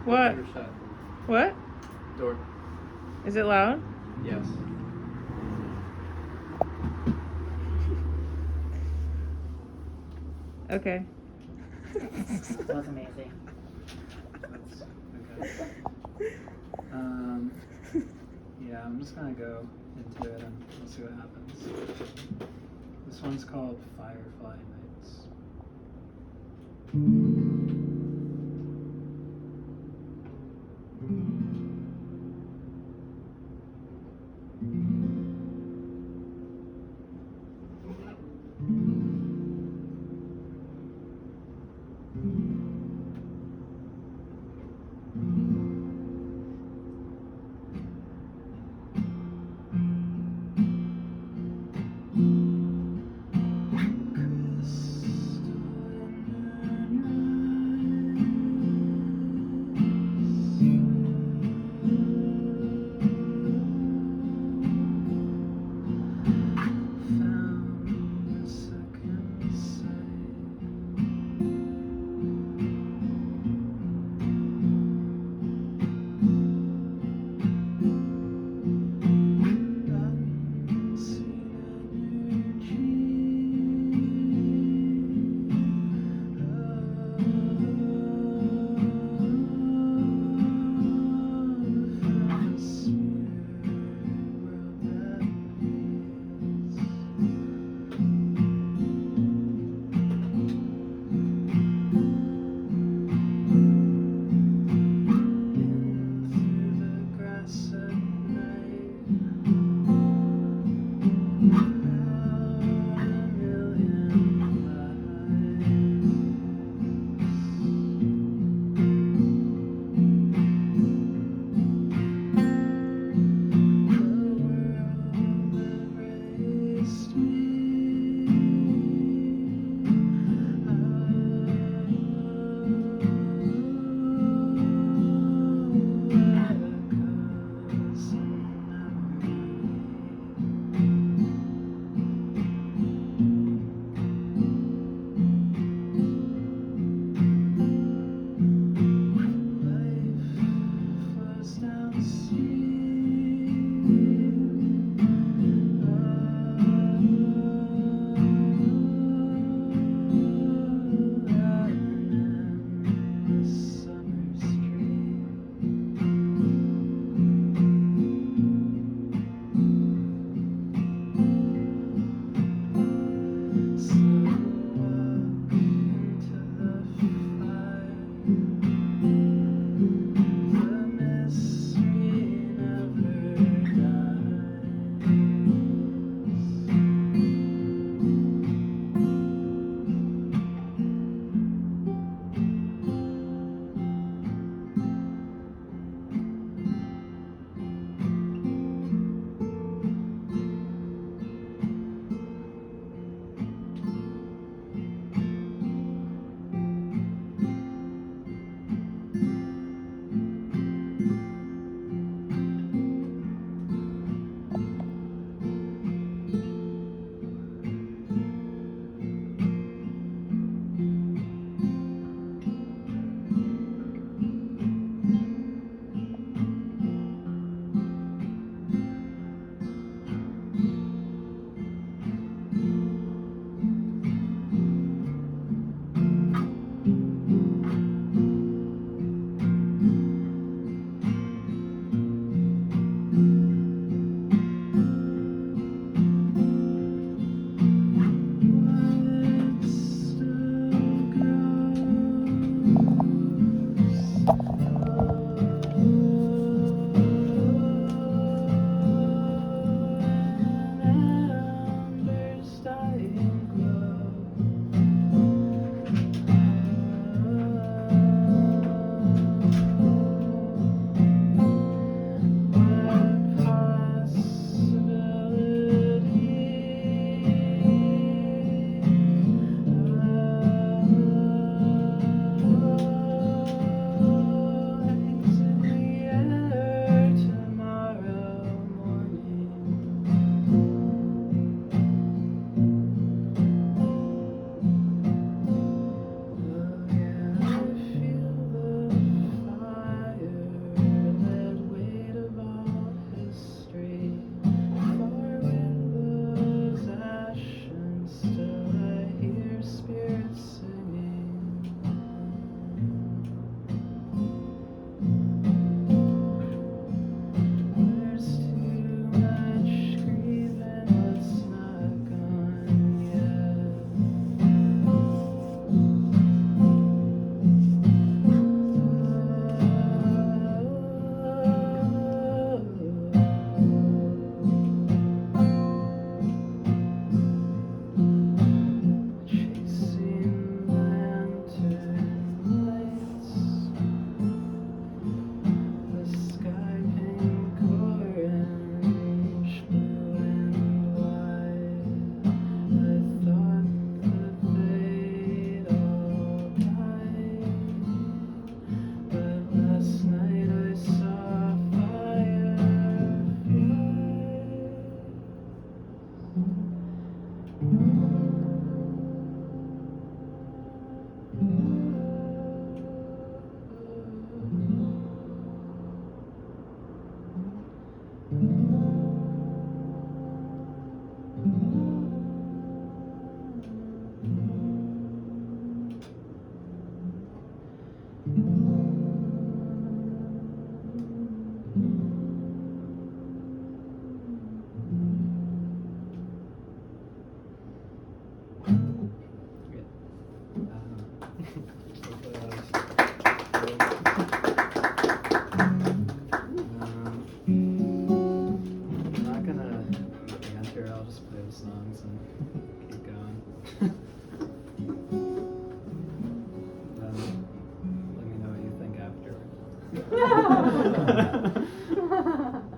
What? Door shut. What? Door. Is it loud? Yes. Okay. That was amazing. That's okay. Yeah, I'm just gonna go into it and we'll see what happens. This one's called Firefly Nights. Crystal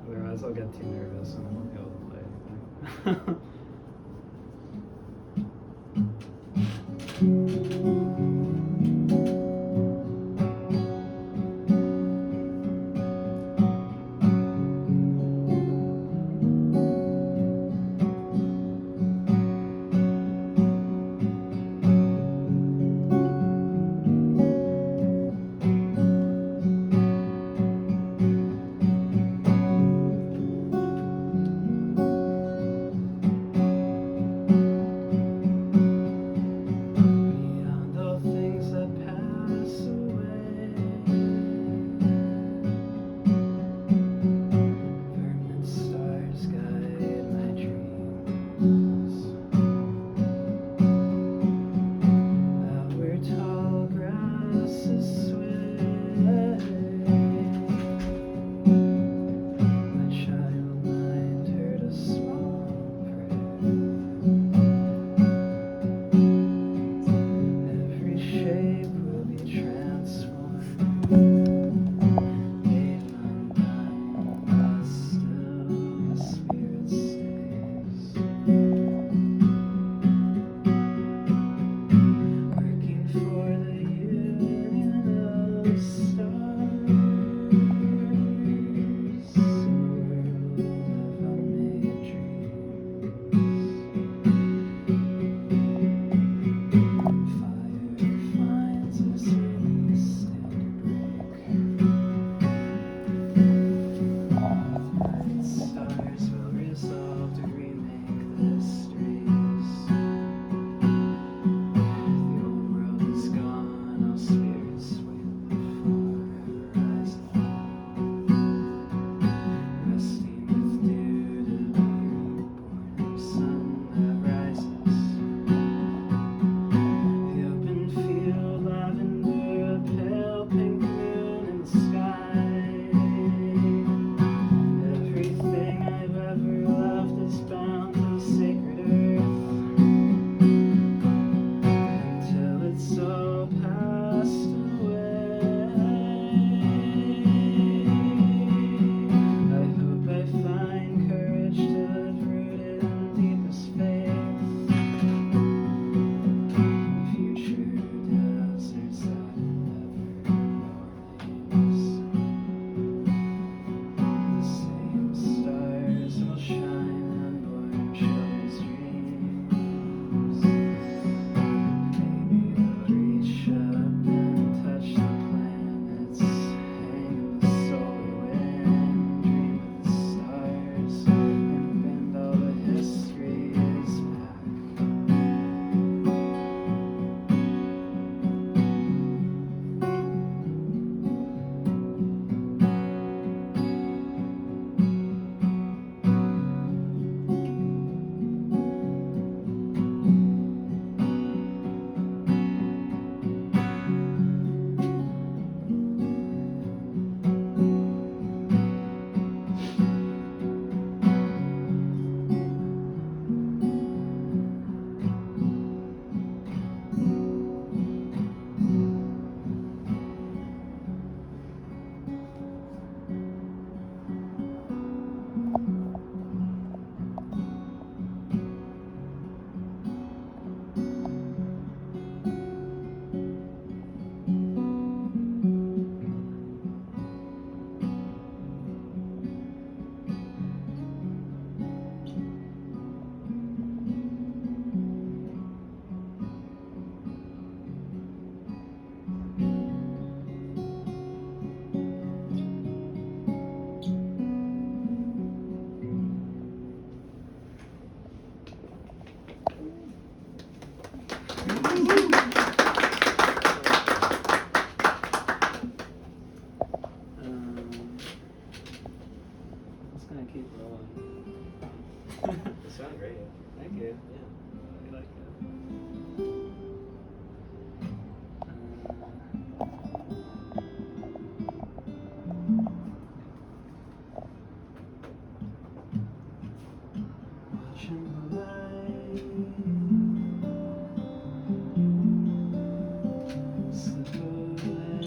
Otherwise, I'll get too nervous and I won't be able to play anything. Beyond all things that pass away, permanent stars guide my dreams. Out where tall grasses sway, my child mind heard a small prayer. Every shape will be transformed, made undone, but still the spirit stays. Working for the union of stars, a world of unmade dreams. Fire finds us when we stand to break. Stars will resolve to remake this dreams. The old world is gone, all spirits wait before horizon. Resting with dew to be reborn, sun that rises. The open field, lavender, a pale pink moon in the sky. Everything I've ever loved is bound to the sacred earth, until it's all passed away. I hope I find courage to live rooted in deepest faith. Future deserts that never names. The same stars will shine on born children's dreams. Maybe they'll reach up and touch the planets, hang in the solar wind, dream with the stars, and bend all the histories back. Just gonna keep rolling. You sound great. Thank you. Yeah. I like it. Watching the light slip away.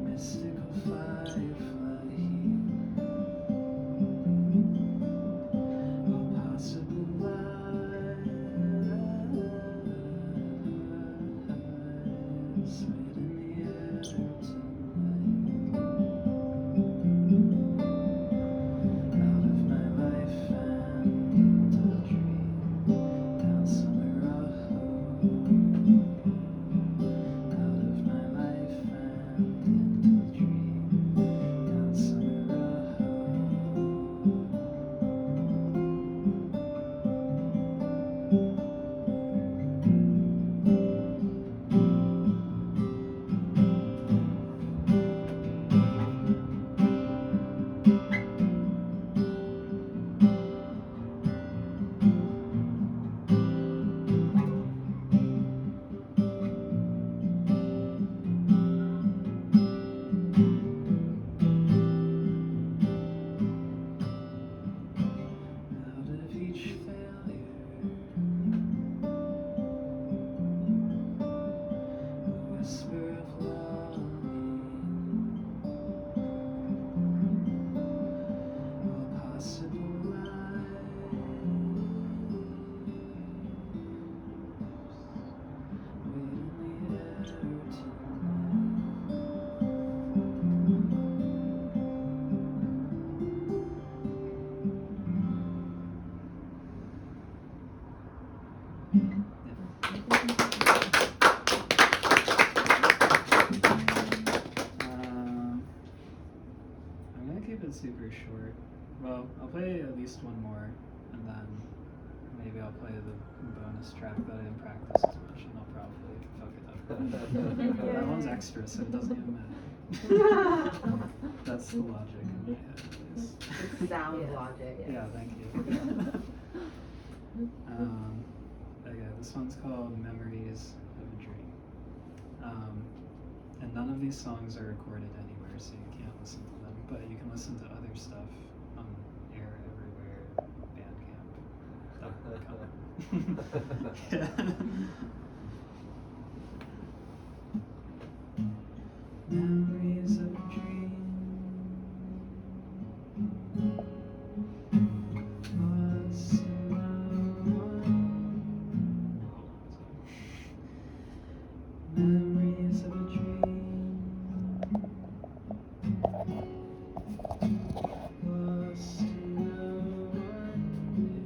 mystical firefly all possible lies made in the air tonight. Out of my life and into a dream, down summer road. Out of my life and into a dream, down summer road. Out of each failure, a whisper of longing, all possible lives wait in the air I'm gonna keep it super short. Well, I'll play at least one more, and then maybe I'll play the bonus track that I didn't practice as much, and I'll probably fuck it up. That one's extra, so it doesn't even matter. That's the logic in my head, at least. It's sound logic. Yeah, thank you. Okay, this one's called Memories of a Dream. And none of these songs are recorded anywhere, so you can't listen to them, but you can listen to other stuff on Air Everywhere, Bandcamp. Memories of a dream. Was no one. Memories of a dream. Lost and no one knew.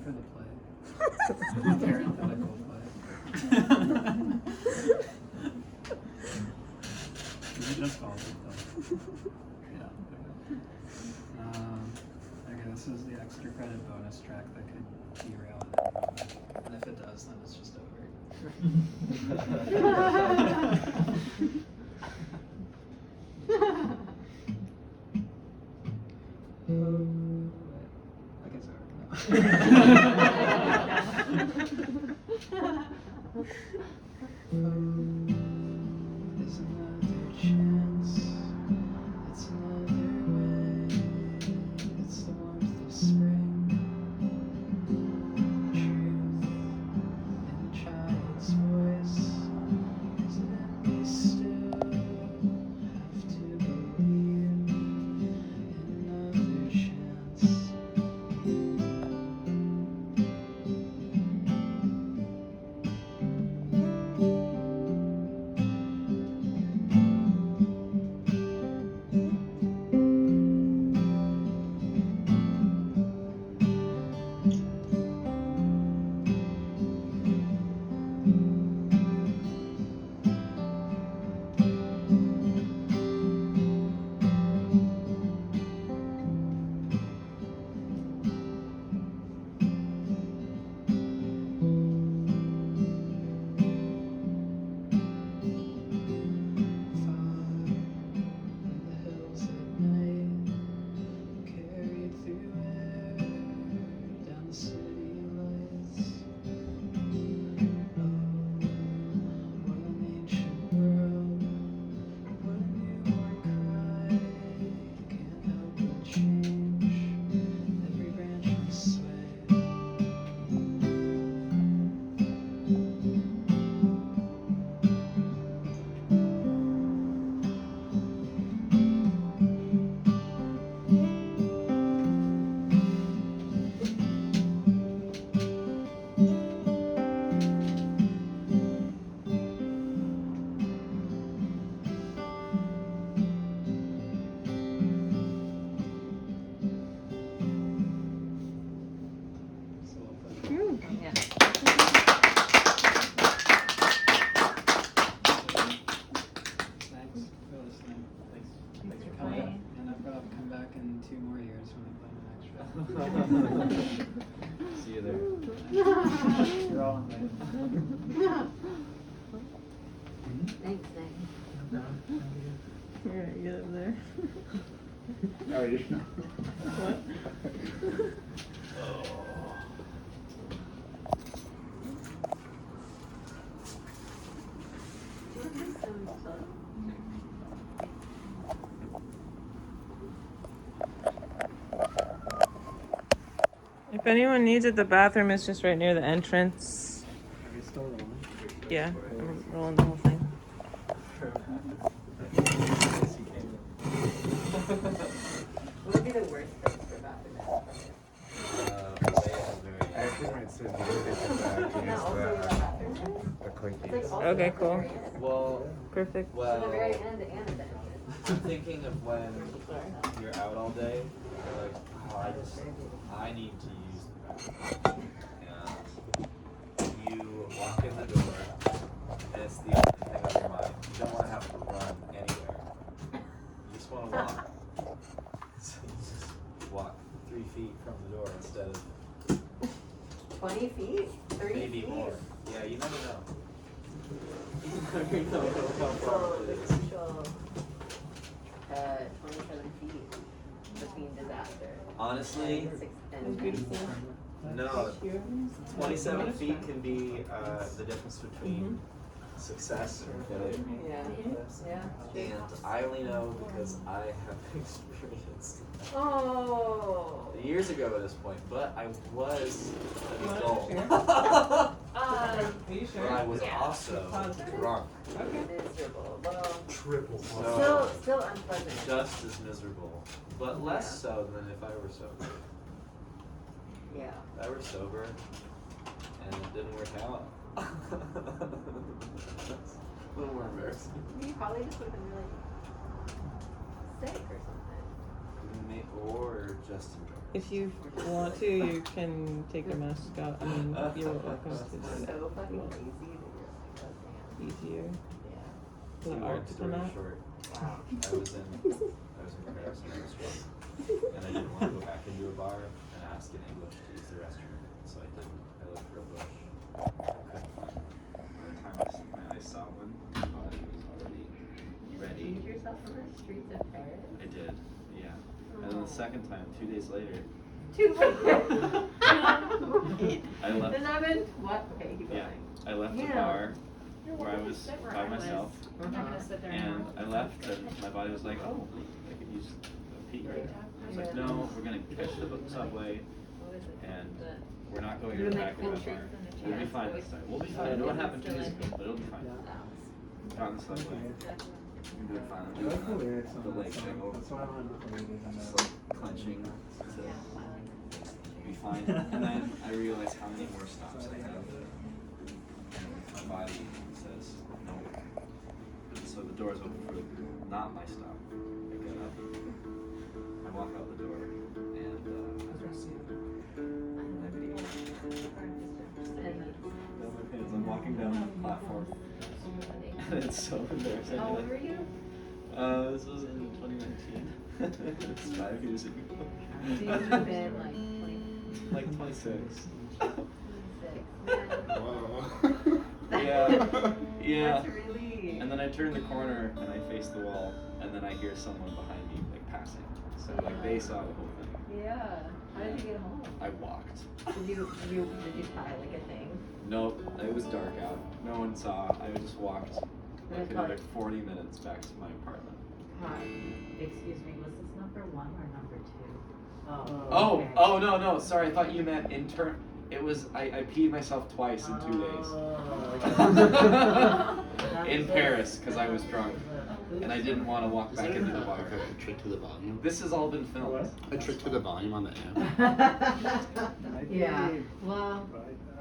for the play. Parenthetical play. Is it just called it though? Yeah. Okay, this is the extra credit bonus track that could derail it. And if it does, then it's just over. I guess There's another chance. It's another way. It's the warmth of spring. Truth in a child's voice. Isn't it we still have to believe in another chance? Thanks for listening. Thanks. Thanks for playing. coming. And I'll probably come back in 2 more years when I play my next show. See you there. You're all invited. Thanks, Nick. You're gonna get up there. Oh, you What? If anyone needs it, the bathroom is just right near the entrance. Are we still rolling? Yeah, I'm rolling the whole thing. What would be the worst thing for bathroom? I actually might send you a picture back against the clinky. Okay, cool. Well, Perfect. To the very end and the entrance. I'm thinking of when you're out all day, you're like, oh, I need to use the bathroom. And you walk in the door, and it's the only thing on your mind. You don't want to have to run anywhere. You just want to walk. So you just walk 3 feet from the door instead of 20 feet? 30 maybe feet? more. Yeah, you never know. You never know how So far the it is. crucial 27 feet between disaster. Honestly, And no. 27 feet can be the difference between success and failure. Yeah. Yeah. And I only know because I have experienced Oh. years ago at this point, but I was an adult. Are you But I was Yeah. also drunk. Miserable. Well, Triple. still unpleasant. Just as miserable, but less so than if I were sober. Yeah. If I were sober and it didn't work out. That's a little more embarrassing. You probably just would have been really sick or something. or just indoors? If you want to, you can take your mask out. I mean, you're welcome to do that. So fucking easy that you're like, oh, damn. Easier. Yeah. The Long art story come out. short, Wow. I was in Paris and I was drunk, and I didn't want to go back into a bar and ask in English to use the restroom, so I didn't. I looked for a bush. I couldn't find it. By the time my eyes saw one, my body was already ready. Feed yourself on the streets of Paris? I did, yeah. And then the second time, 2 days later, Wait. I left. Then I'm in what? Okay, keep Yeah, going. I left the Yeah. bar where I was by myself, I'm not gonna sit there and and I left, and my body was like, "Oh, I could use a pee right now." I was like, Yeah. "No, we're gonna catch the subway, and we're not going You're back like in the bar. We'll be fine this time. We'll be fine. I know what happened 2 days ago, but it'll be fine." Got on the subway. I'm doing fine. I'm doing the leg thing over, That's why I wanted to leave it just like clenching to be fine. And then I realized how many more stops I have. And my body says no. So the door's open for not my stop. I get up, I walk out the door, and I pee. I'm walking down the platform. And it's so embarrassing. How old were you? This was in 2019. It's 5 years ago. So you've been like 20, Like 26. 26. Whoa. Yeah. Yeah. That's really. And then I turn the corner and I face the wall, and then I hear someone behind me like passing. So like they saw the whole thing. Yeah. How did you get home? I walked. Did you tie like a thing? Nope, it was dark out. No one saw. I just walked like another 40 minutes back to my apartment. Hi. Excuse me, was this number 1 or number 2? Oh, okay. oh no, no, sorry, I thought you meant it was, I peed myself twice in 2 days. Oh. In Paris, because I was drunk. And I didn't want to walk Is back there into the bar. like a trick to the volume? This has all been filmed. A trick to the volume on the amp? Yeah. Well,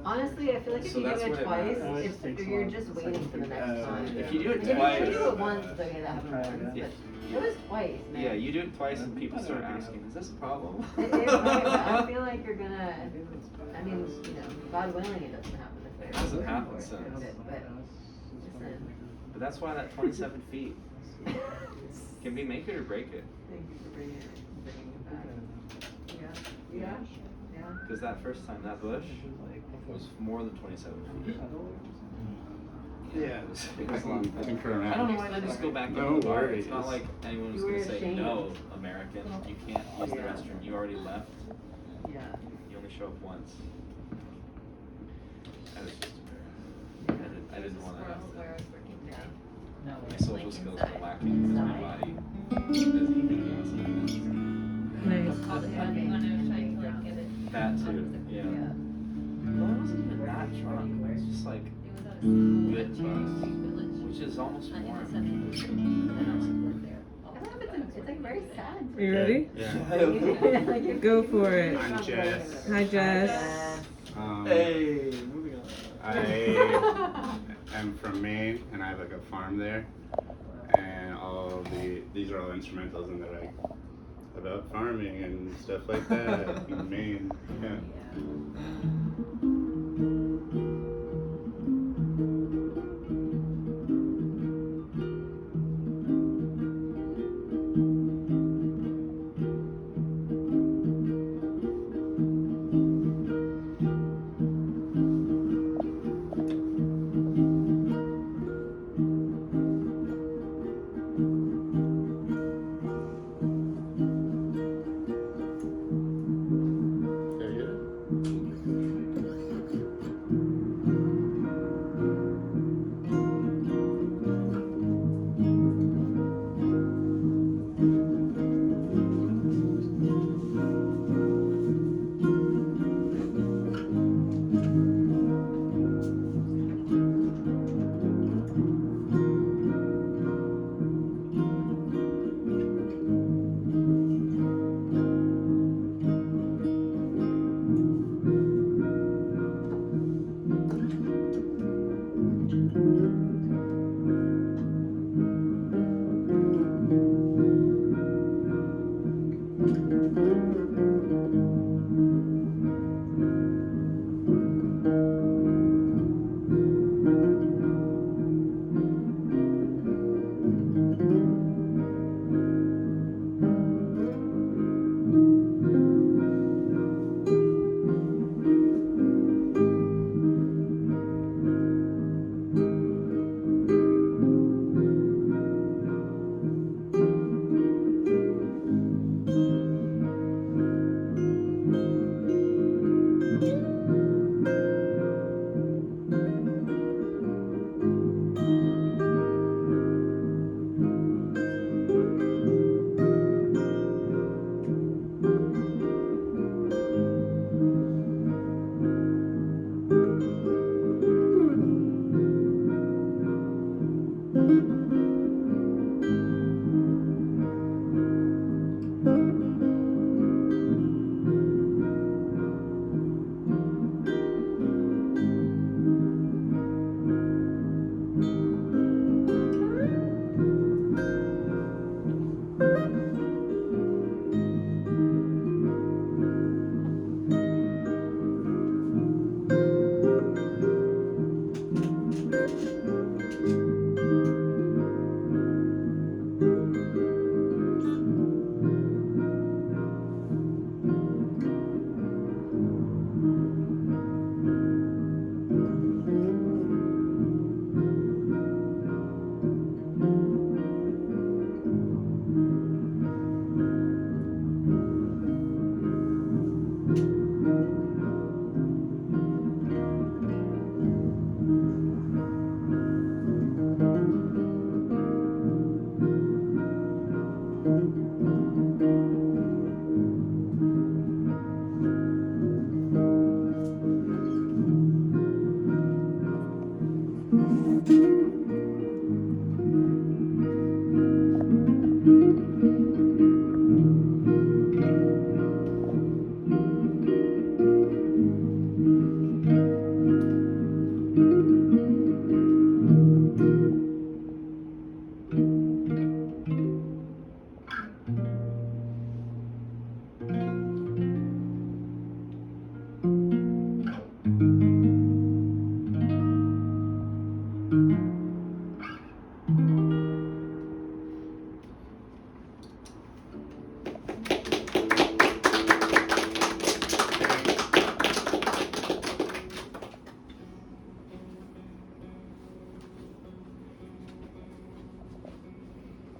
honestly, I feel like if So you do that's it what it twice, matters. if you're just waiting for the next time. If you do it If twice, you do it once, it's okay to happen once, If- but it was twice, man. yeah, you do it twice and people start asking, is this a problem? It is, right, but I feel like you're gonna, I mean, you know, God willing, it doesn't happen if they're. It hasn't looking happened for it, since. But, listen, But that's why that 27 feet can be make it or break it. thank you for bringing it back. Yeah, yeah, yeah. Because that first time, that bush was more than 27 feet. Yeah, it was long. I think for I don't know why they just go back No into the bar. It's not worries. like anyone was You gonna were say, ashamed. no, American, you can't use the Yeah. restroom. You already left. Yeah. You only show up once. I was just embarrassed. I didn't want to have to. No, My social skills were lacking because my body is even outside. Nice. That too, yeah. Yeah. Well, I wasn't even that drunk. It was just like bit buzzed, which is almost more. It's like very sad. Are you ready? Yeah. Like, if Go you- for it. I'm Jess. Hi, Jess. Hey, moving on. I am from Maine, and I have like a farm there, and these are all instrumentals, and they're like about farming and stuff like that in Maine. Yeah.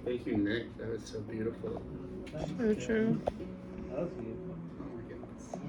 Thank you, Nick. That was so beautiful. So true. That was beautiful. Oh my goodness.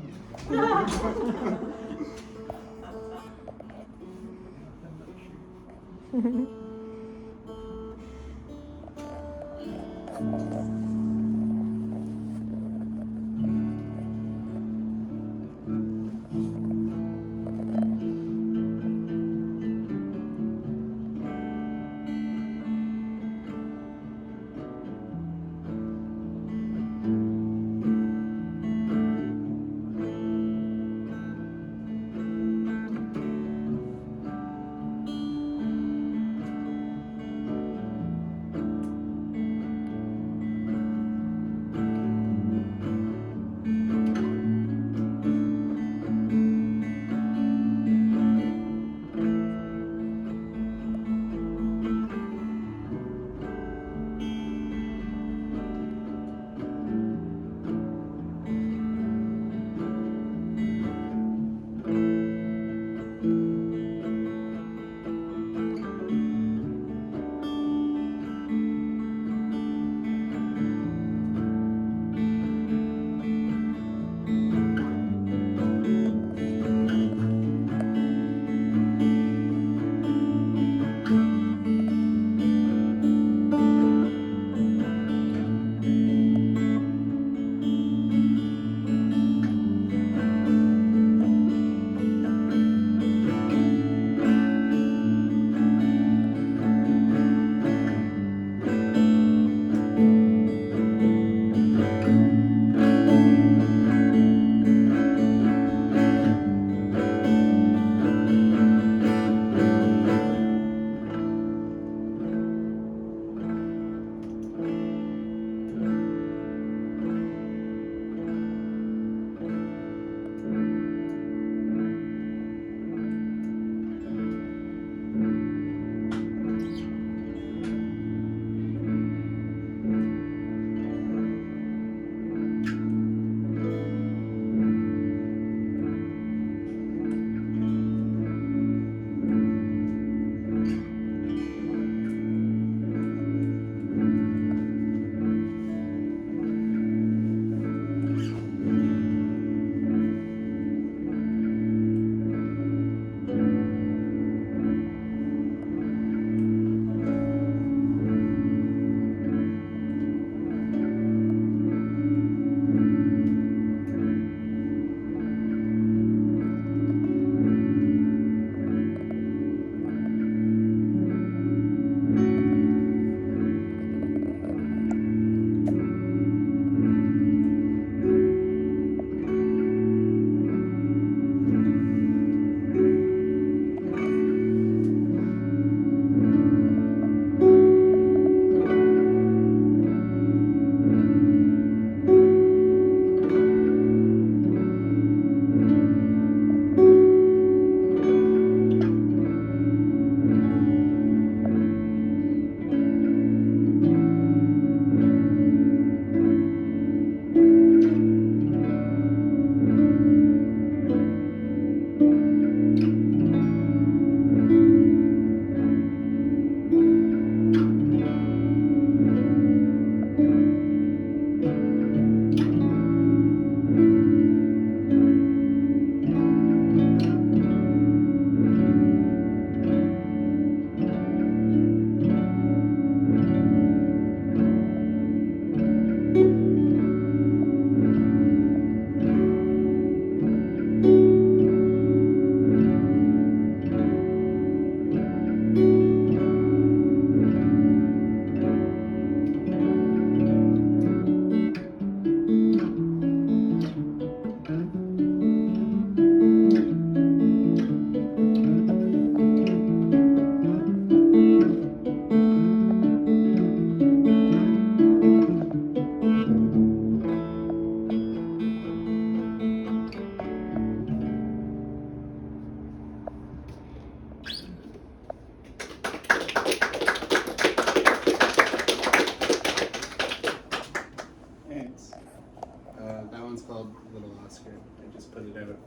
out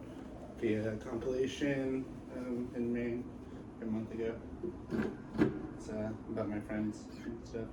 via compilation in Maine a month ago. It's about my friends and stuff.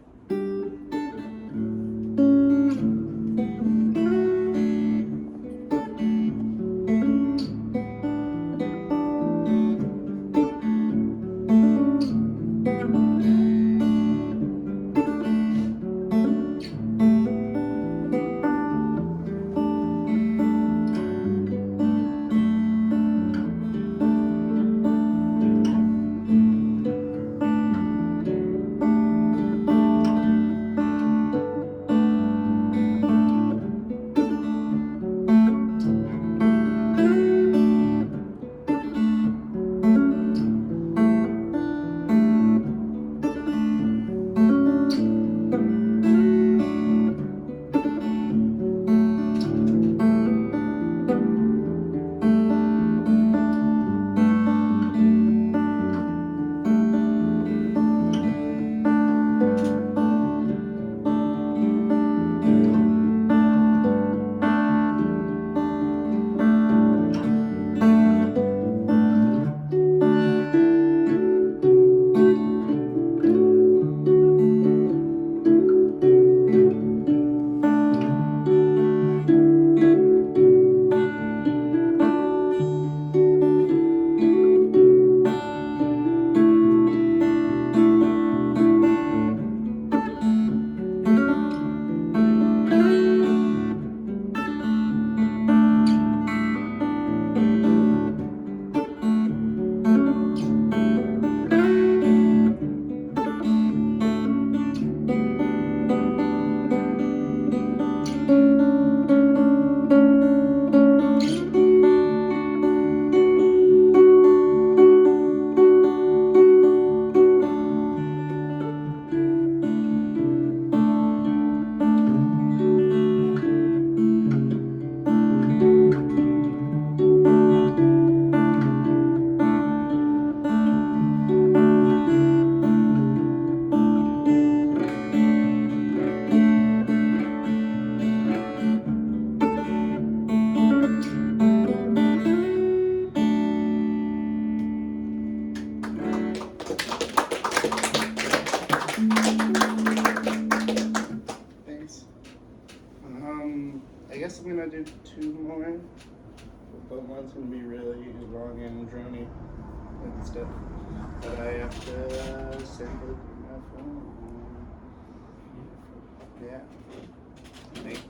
Thanks. I guess I'm gonna do 2 more, but one's gonna be really long and drony and stuff. But I have to send it to my phone. Yeah. Thanks.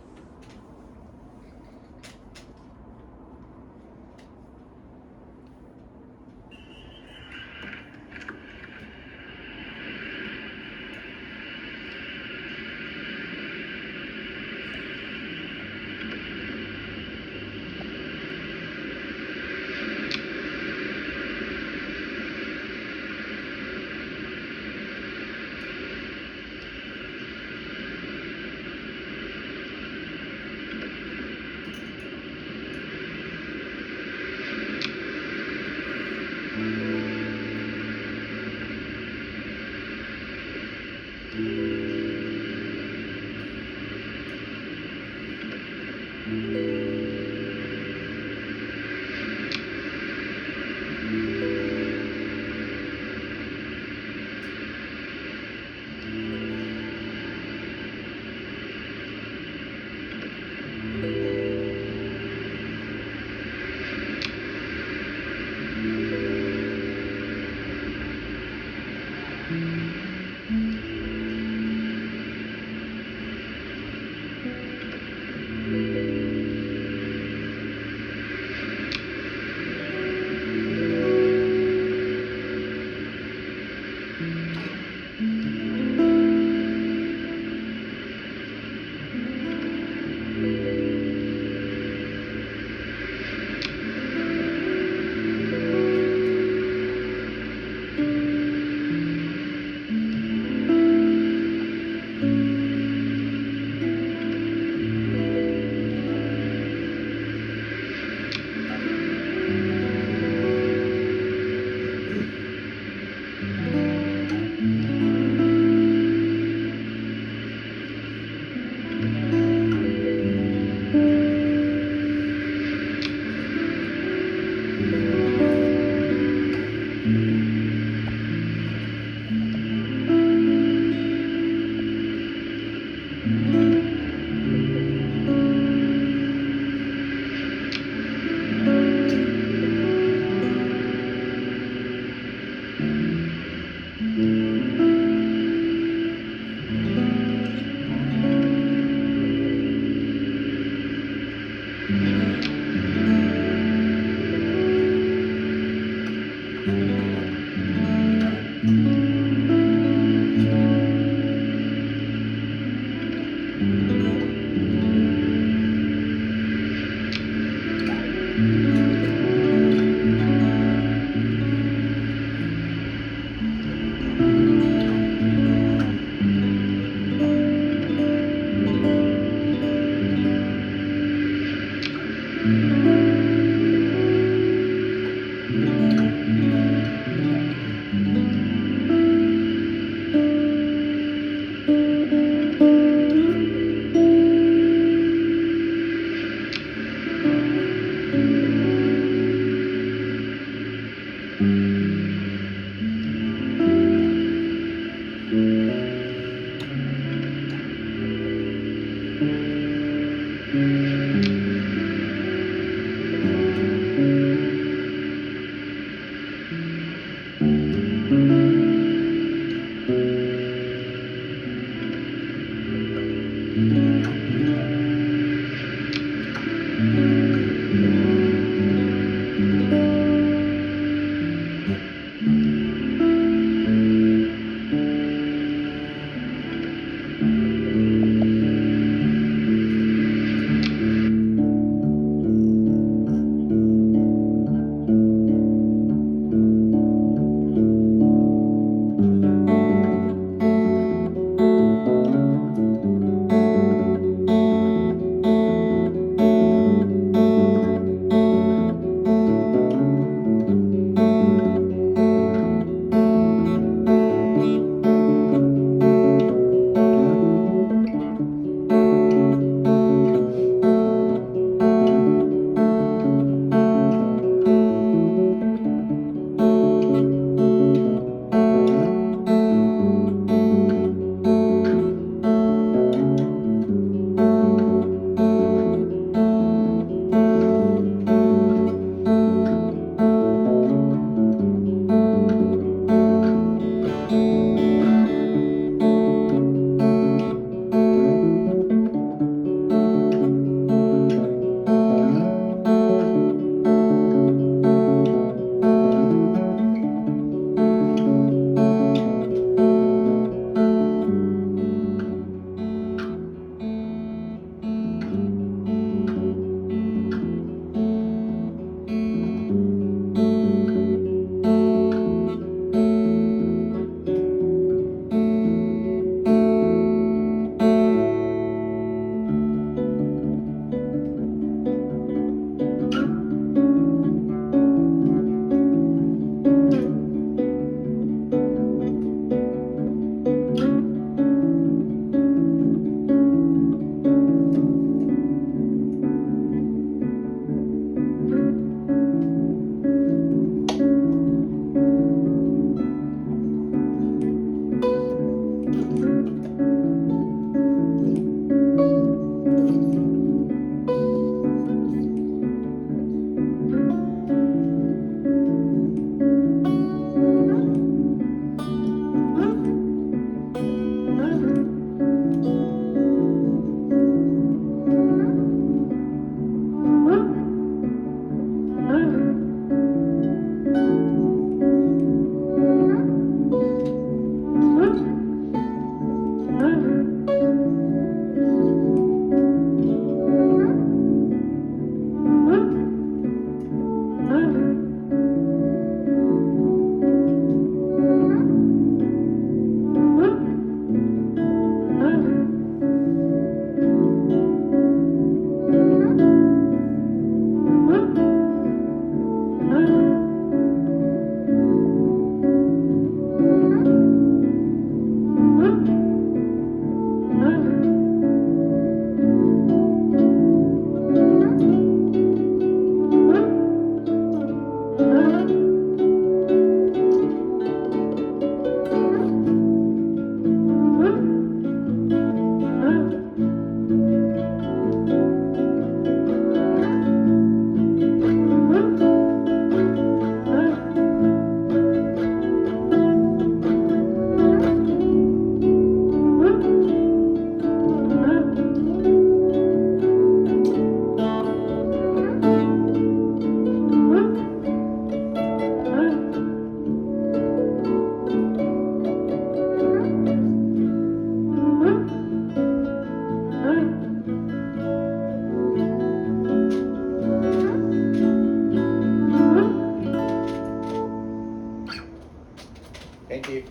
you.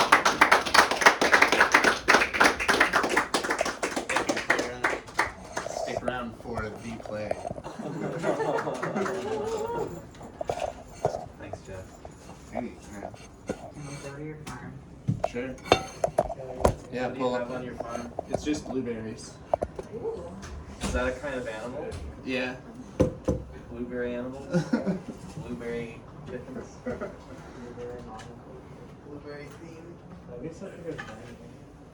Stick around for the play. Thanks, Jeff. Hey, man. And we'll go to your farm. Sure. Yeah, What do you pull have up. on your farm? It's just blueberries. Is that a kind of animal? Yeah. Blueberry animal? Blueberry chickens? Blueberry theme. That'd be such a good thing.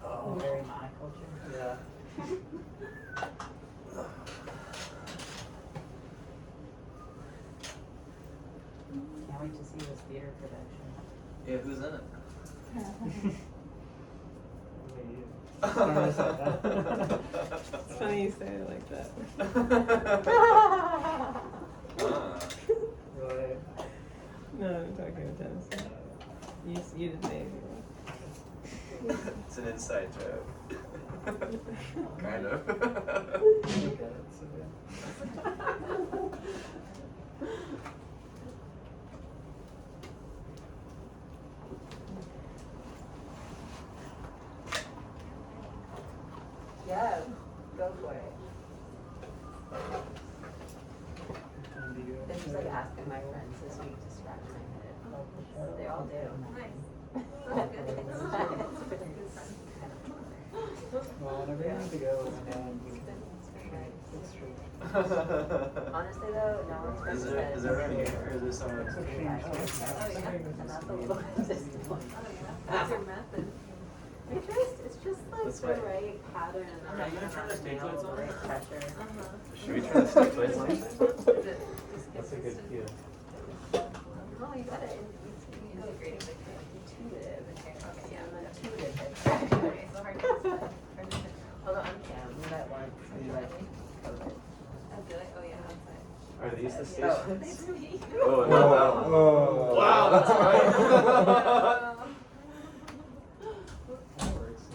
Blueberry monoculture. Yeah. Can't wait to see this theater production. Yeah, who's in it? It's funny you say it like that. Ah. Right. No, I'm talking to Dennis. You didn't say anything. It's an inside joke. Kind of. Look at it, so yeah. Yeah, go for it. And do you- This is like asking my friends this week to scratch my head. They all do. Well, whenever you need to go, and you can. It's true. Honestly though, no one's Is friends there, is there any here, or is there someone? It's a change. And that's a little consistent. That's your method. It's just like That's the right. right pattern. I'm not gonna run the nail, the right pressure. Should we try to stick plates on? That's a good cue. Oh, you got it. It's great. It's like intuitive. Okay, yeah, I'm Intuitive. Okay, so hard to explain. Although I'm Cam, we met once, we like COVID. I'd be like, oh yeah, outside. Are these the Oh. stations? Nice to meet you. Oh, no, that one. Wow, that's right. That works,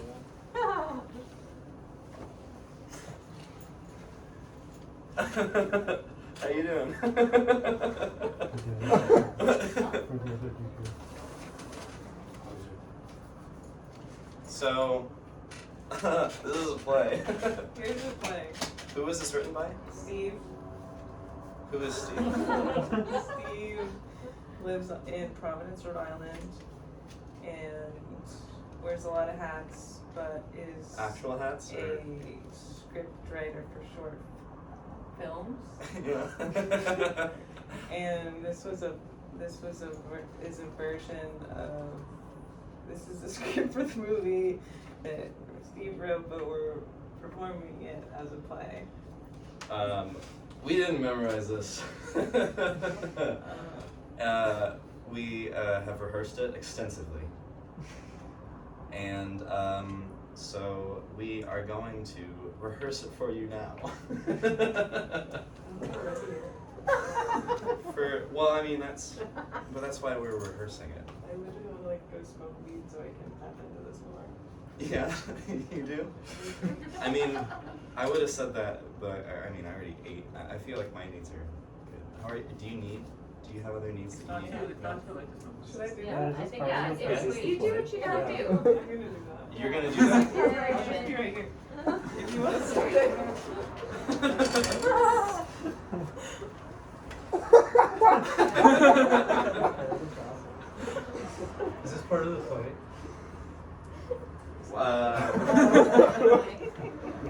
How you doing? So, this is a play. Here's the play. Who was this written by? Steve. Who is Steve? Steve lives in Providence, Rhode Island, and wears a lot of hats, but is Actual hats? a Or? script writer for short films. Yeah. And this is a version of, this is the script for the movie that Steve wrote, but we're performing it as a play. We didn't memorize this. We have rehearsed it extensively. And so we are going to rehearse it for you now. Well, I mean, that's why we're rehearsing it. I literally want to like go smoke weed so I can tap into this more. Yeah, you do? I mean, I would have said that, but I mean, I already ate. I feel like my needs are good. How are you, do you have other needs that you need? No? Should I do Yeah, that? I think, part yeah, of the it's process. You do what you gotta Yeah. do. I'm gonna do that. You're gonna do that? I'll just be right here. If you want to start it. Is this part of the play?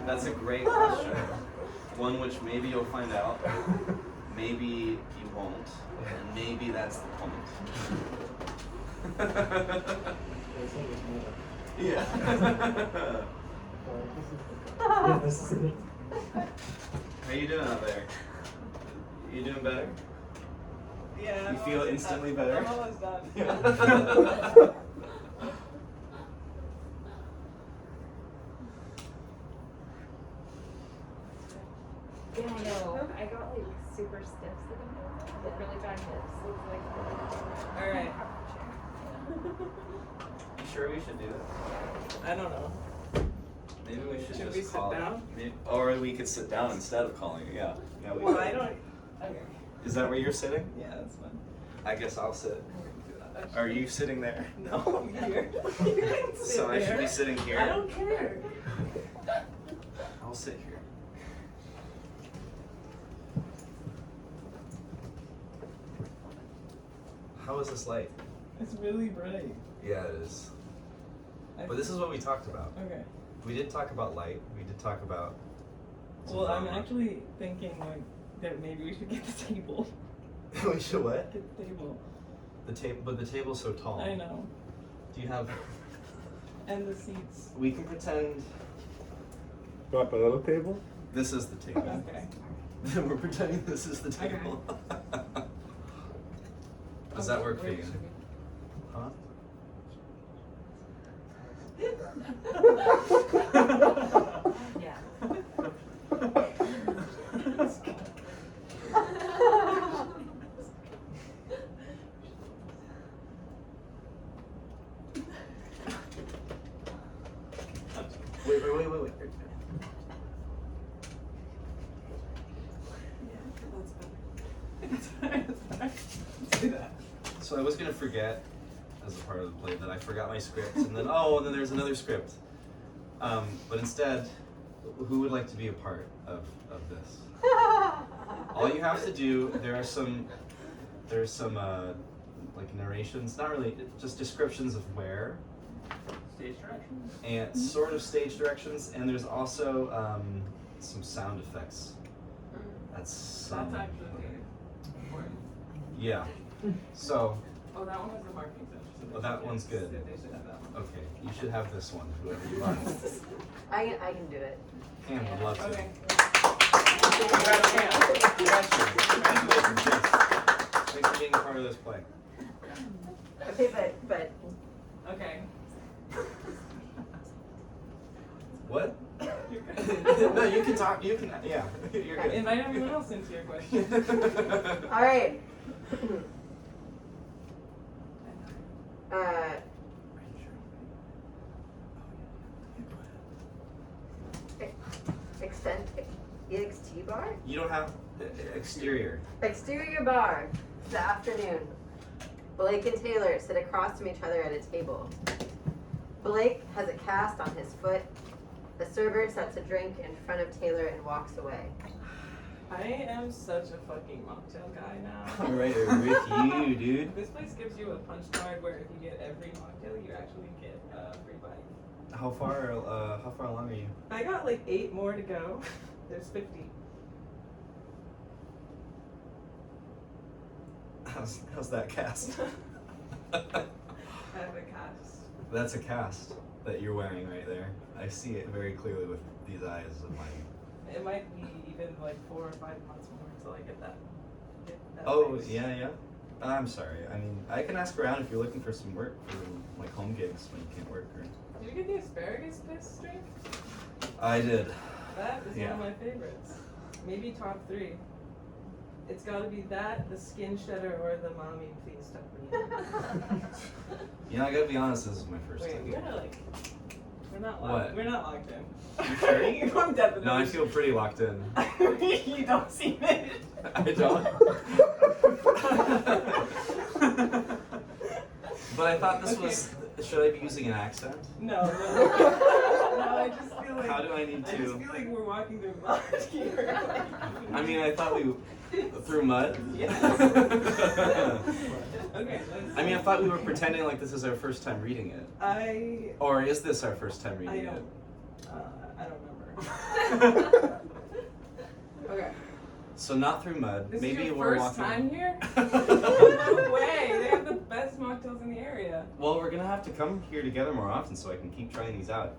That's a great question. One which maybe you'll find out, maybe you won't, and maybe that's the point. Yeah. Yeah, this is it. How you doing out there? You doing better? Yeah. You feel instantly better? I'm almost done. Yeah, I know. I got like super stiff sitting there, like really bad hips. It's like. All right. You sure we should do that? I don't know. Maybe we should Should just we sit call down? it. Maybe, or we could sit down instead of calling it. Yeah. We Well, could. I don't. Okay. Is that where you're sitting? Yeah, that's fine. I guess I'll sit. We can do that. Are you sitting there? No, I'm here. You can sit So I should there. be sitting here? I don't care. I'll sit here. How is this light? It's really bright. Yeah, it is. But this is what we talked about. Okay. We did talk about light. We did talk about. some Well, I'm drama. actually thinking like that maybe we should get the table. We should what? Get the table. The table, but the table's so tall. I know. Do you have? And the seats. We can pretend What, a little table? this is the table. Okay. We're pretending this is the table. Does that work for Where you? should we- Huh? Yeah. Wait. It's fine. It's fine. Let's do that. So I was gonna forget, as a part of the play, that I forgot my script, and then there's another script. But instead, who would like to be a part of this? All you have to do, there's some like narrations, not really, just descriptions of where, Stage directions? and sort of stage directions, and there's also some sound effects. That's actually important. yeah. So Oh, that one has a marking section. Oh, that one's good. They should have that one. okay, you should have this one, whoever you are. I can do it. Pam would love to. Okay. Congrats, Pam. Congratulations. Yes. Thanks for being a part of this play. Okay, but Okay. What? You're good. No, you can talk. You can. Yeah, you're good. Invite everyone else into your question. all right. Extend EXT bar? You don't have exterior. Exterior bar. It's the afternoon. Blake and Taylor sit across from each other at a table. Blake has a cast on his foot. The server sets a drink in front of Taylor and walks away. I am such a fucking mocktail guy now. I'm right with you, dude. This place gives you a punch card where if you get every mocktail, you actually get a free bite. How far along are you? I got like 8 more to go. There's 50. How's that cast? I have a cast. That's a cast that you're wearing right there. I see it very clearly with these eyes of mine. It might be even like 4 or 5 months more until I get that. Oh, fixed. yeah. I'm sorry. I mean, I can ask around if you're looking for some work for like home gigs when you can't work. Or... Did you get the asparagus twist drink? I did. That is Yeah. one of my favorites. Maybe top 3. It's gotta be that, the skin shedder, or the mommy please stop me. You know, I gotta be honest. This is my first Wait, time. we gotta like, we're not What? locked. We're not locked in. You sure? I'm definitely. No, I feel pretty locked in. You don't seem it. I don't. But I thought this was. Should I be using an accent? No, no, I just feel like. How do I need I just to? feel like we're walking through mud here. I mean, I thought we through mud. Yes. Okay. Let's, I mean, I thought we were pretending like this is our first time reading it. Or is this our first time reading it? I don't remember. Okay. So not through mud. This Maybe is your we're first walking. time here? No way. They have the best mocktails in the area. Well, we're gonna have to come here together more often so I can keep trying these out.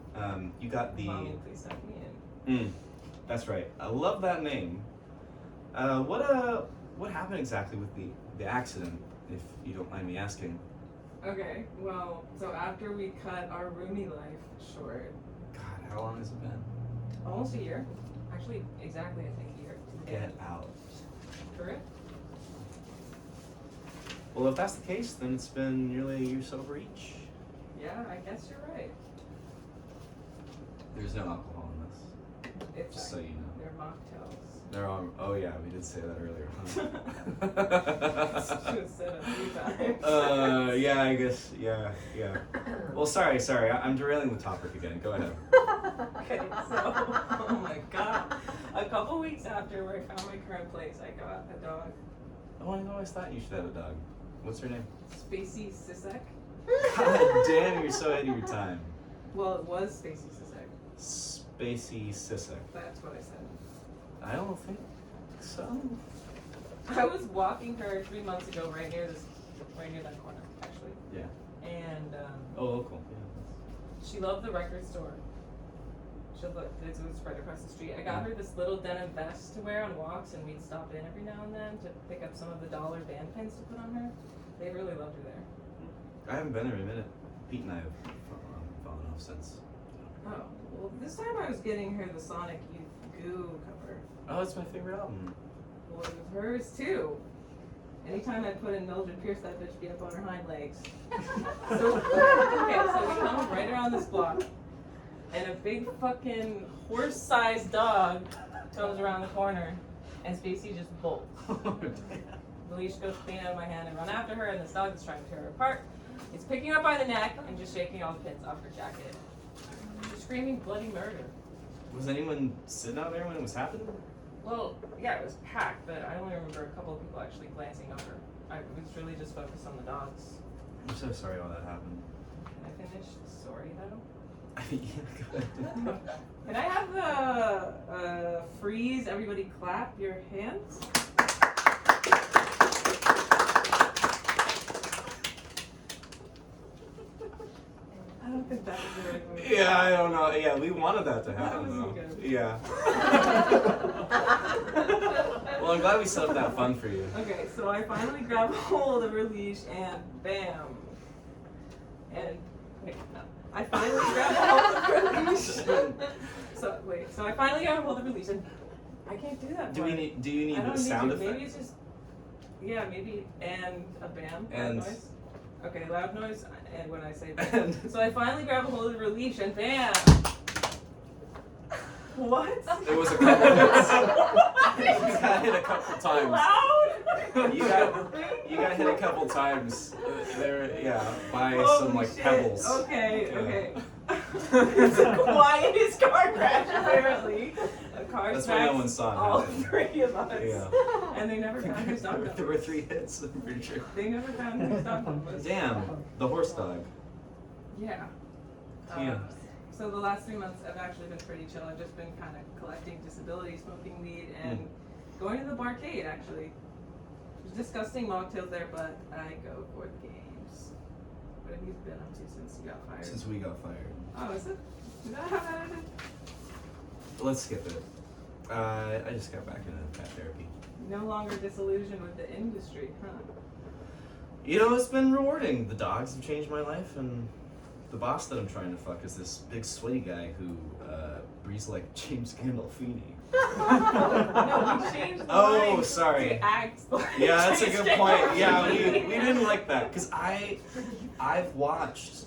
You got the. Mommy, please stop me in. That's right. I love that name. What happened exactly with the accident, if you don't mind me asking? Okay, well, so after we cut our roomie life short, God, how long has it been? almost a year. Actually, exactly, I think a year. Get out. Correct? Well, if that's the case, then it's been nearly a year sober each. Yeah, I guess you're right. There's no alcohol in this, just so Exactly. you know. They're mocktails. They're all. Oh yeah, we did say that earlier. Should have said it 3 times. Yeah, I guess. Yeah. Well, sorry. I'm derailing the topic again. Go ahead. Okay, so, oh my god. A couple weeks after where I found my current place, I got a dog. Oh, I always thought you should have a dog. What's her name? Spacey Sisek. God damn, you're so ahead of your time. Well, it was Spacey Sisek. Spacey Sisek. That's what I said. I don't think so. I was walking her 3 months ago right near that corner, actually. Yeah. And Oh, local. Yeah. she loved the record store. It was right across the street. I got her this little denim vest to wear on walks, and we'd stop in every now and then to pick up some of the dollar band pins to put on her. They really loved her there. I haven't been there in a minute. Pete and I have fallen off since. Oh, well, this time I was getting her the Sonic Youth Goo cover. Oh, it's my favorite album. Well, it was hers too. Anytime I put in Mildred Pierce, that bitch be up on her hind legs. So we come right around this block, and a big fucking horse-sized dog comes around the corner, and Spacey just bolts. The leash goes clean out of my hand. I run after her, and this dog is trying to tear her apart. It's picking her up by the neck and just shaking all the pins off her jacket. She's screaming bloody murder. Was anyone sitting out there when it was happening? Well, yeah, it was packed, but I only remember a couple of people actually glancing over. I was really just focused on the dogs. I'm so sorry all that happened. Can I finish the story, though? Yeah, go ahead. Can I have the freeze, everybody clap your hands? I don't think that was the right move. Yeah, I don't know. Yeah, we wanted that to That happen wasn't though. good. Yeah. Well, I'm glad we set up that fun for you. Okay, so I finally grab hold of her leash and bam. And wait, no. I finally grab hold of her leash. So I finally got hold of her leash and I can't do that. Do part. you need I don't a sound need to. effect? Maybe it's just maybe and a bam. And- loud noise. Okay, loud noise and when I say bam. And- So I finally grab a hold of her leash and bam. What? There was a couple hits. You got hit a couple times. Loud? You got hit a couple times. By Holy some like shit. pebbles. Okay. It's the quietest car crash apparently. A car That's why no smacks one saw it all happen. 3 of us. Yeah. And they never found whose dog that There was. were 3 hits, I'm pretty sure. They never found whose dog that was. Damn, the horse dog. Yeah. Yeah. So the last 3 months have actually been pretty chill. I've just been kind of collecting disability, smoking weed, and going to the barcade actually. There's disgusting mocktails there, but I go for the games. What have you been up to since you got fired? Since we got fired. Oh, is it? Is that how that ended? Let's skip it. I just got back into cat therapy. No longer disillusioned with the industry, huh? You know, it's been rewarding. The dogs have changed my life, and the boss that I'm trying to fuck is this big sweaty guy who breathes like James Gandolfini. No, we changed the Oh, line sorry. to act like Yeah, that's a James good point. Yeah, we Gandolfini. didn't like that because I've watched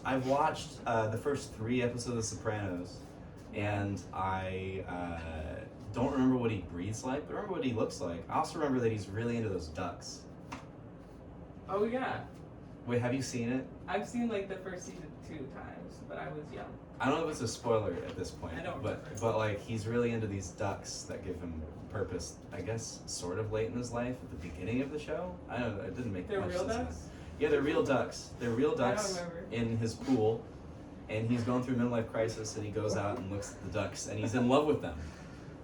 the first 3 episodes of Sopranos, and I don't remember what he breathes like, but I remember what he looks like. I also remember that he's really into those ducks. Oh yeah, Wait, have you seen it? I've seen like the first season 2 times, but I was young. I don't know if it's a spoiler at this point, I don't but remember. like he's really into these ducks that give him purpose. I guess sort of late in his life at the beginning of the show. I don't know. It didn't make They're much real sense. ducks? Yeah, they're real ducks. They're real I don't ducks remember. in his pool, and he's going through a midlife crisis, and he goes out and looks at the ducks, and he's in love with them.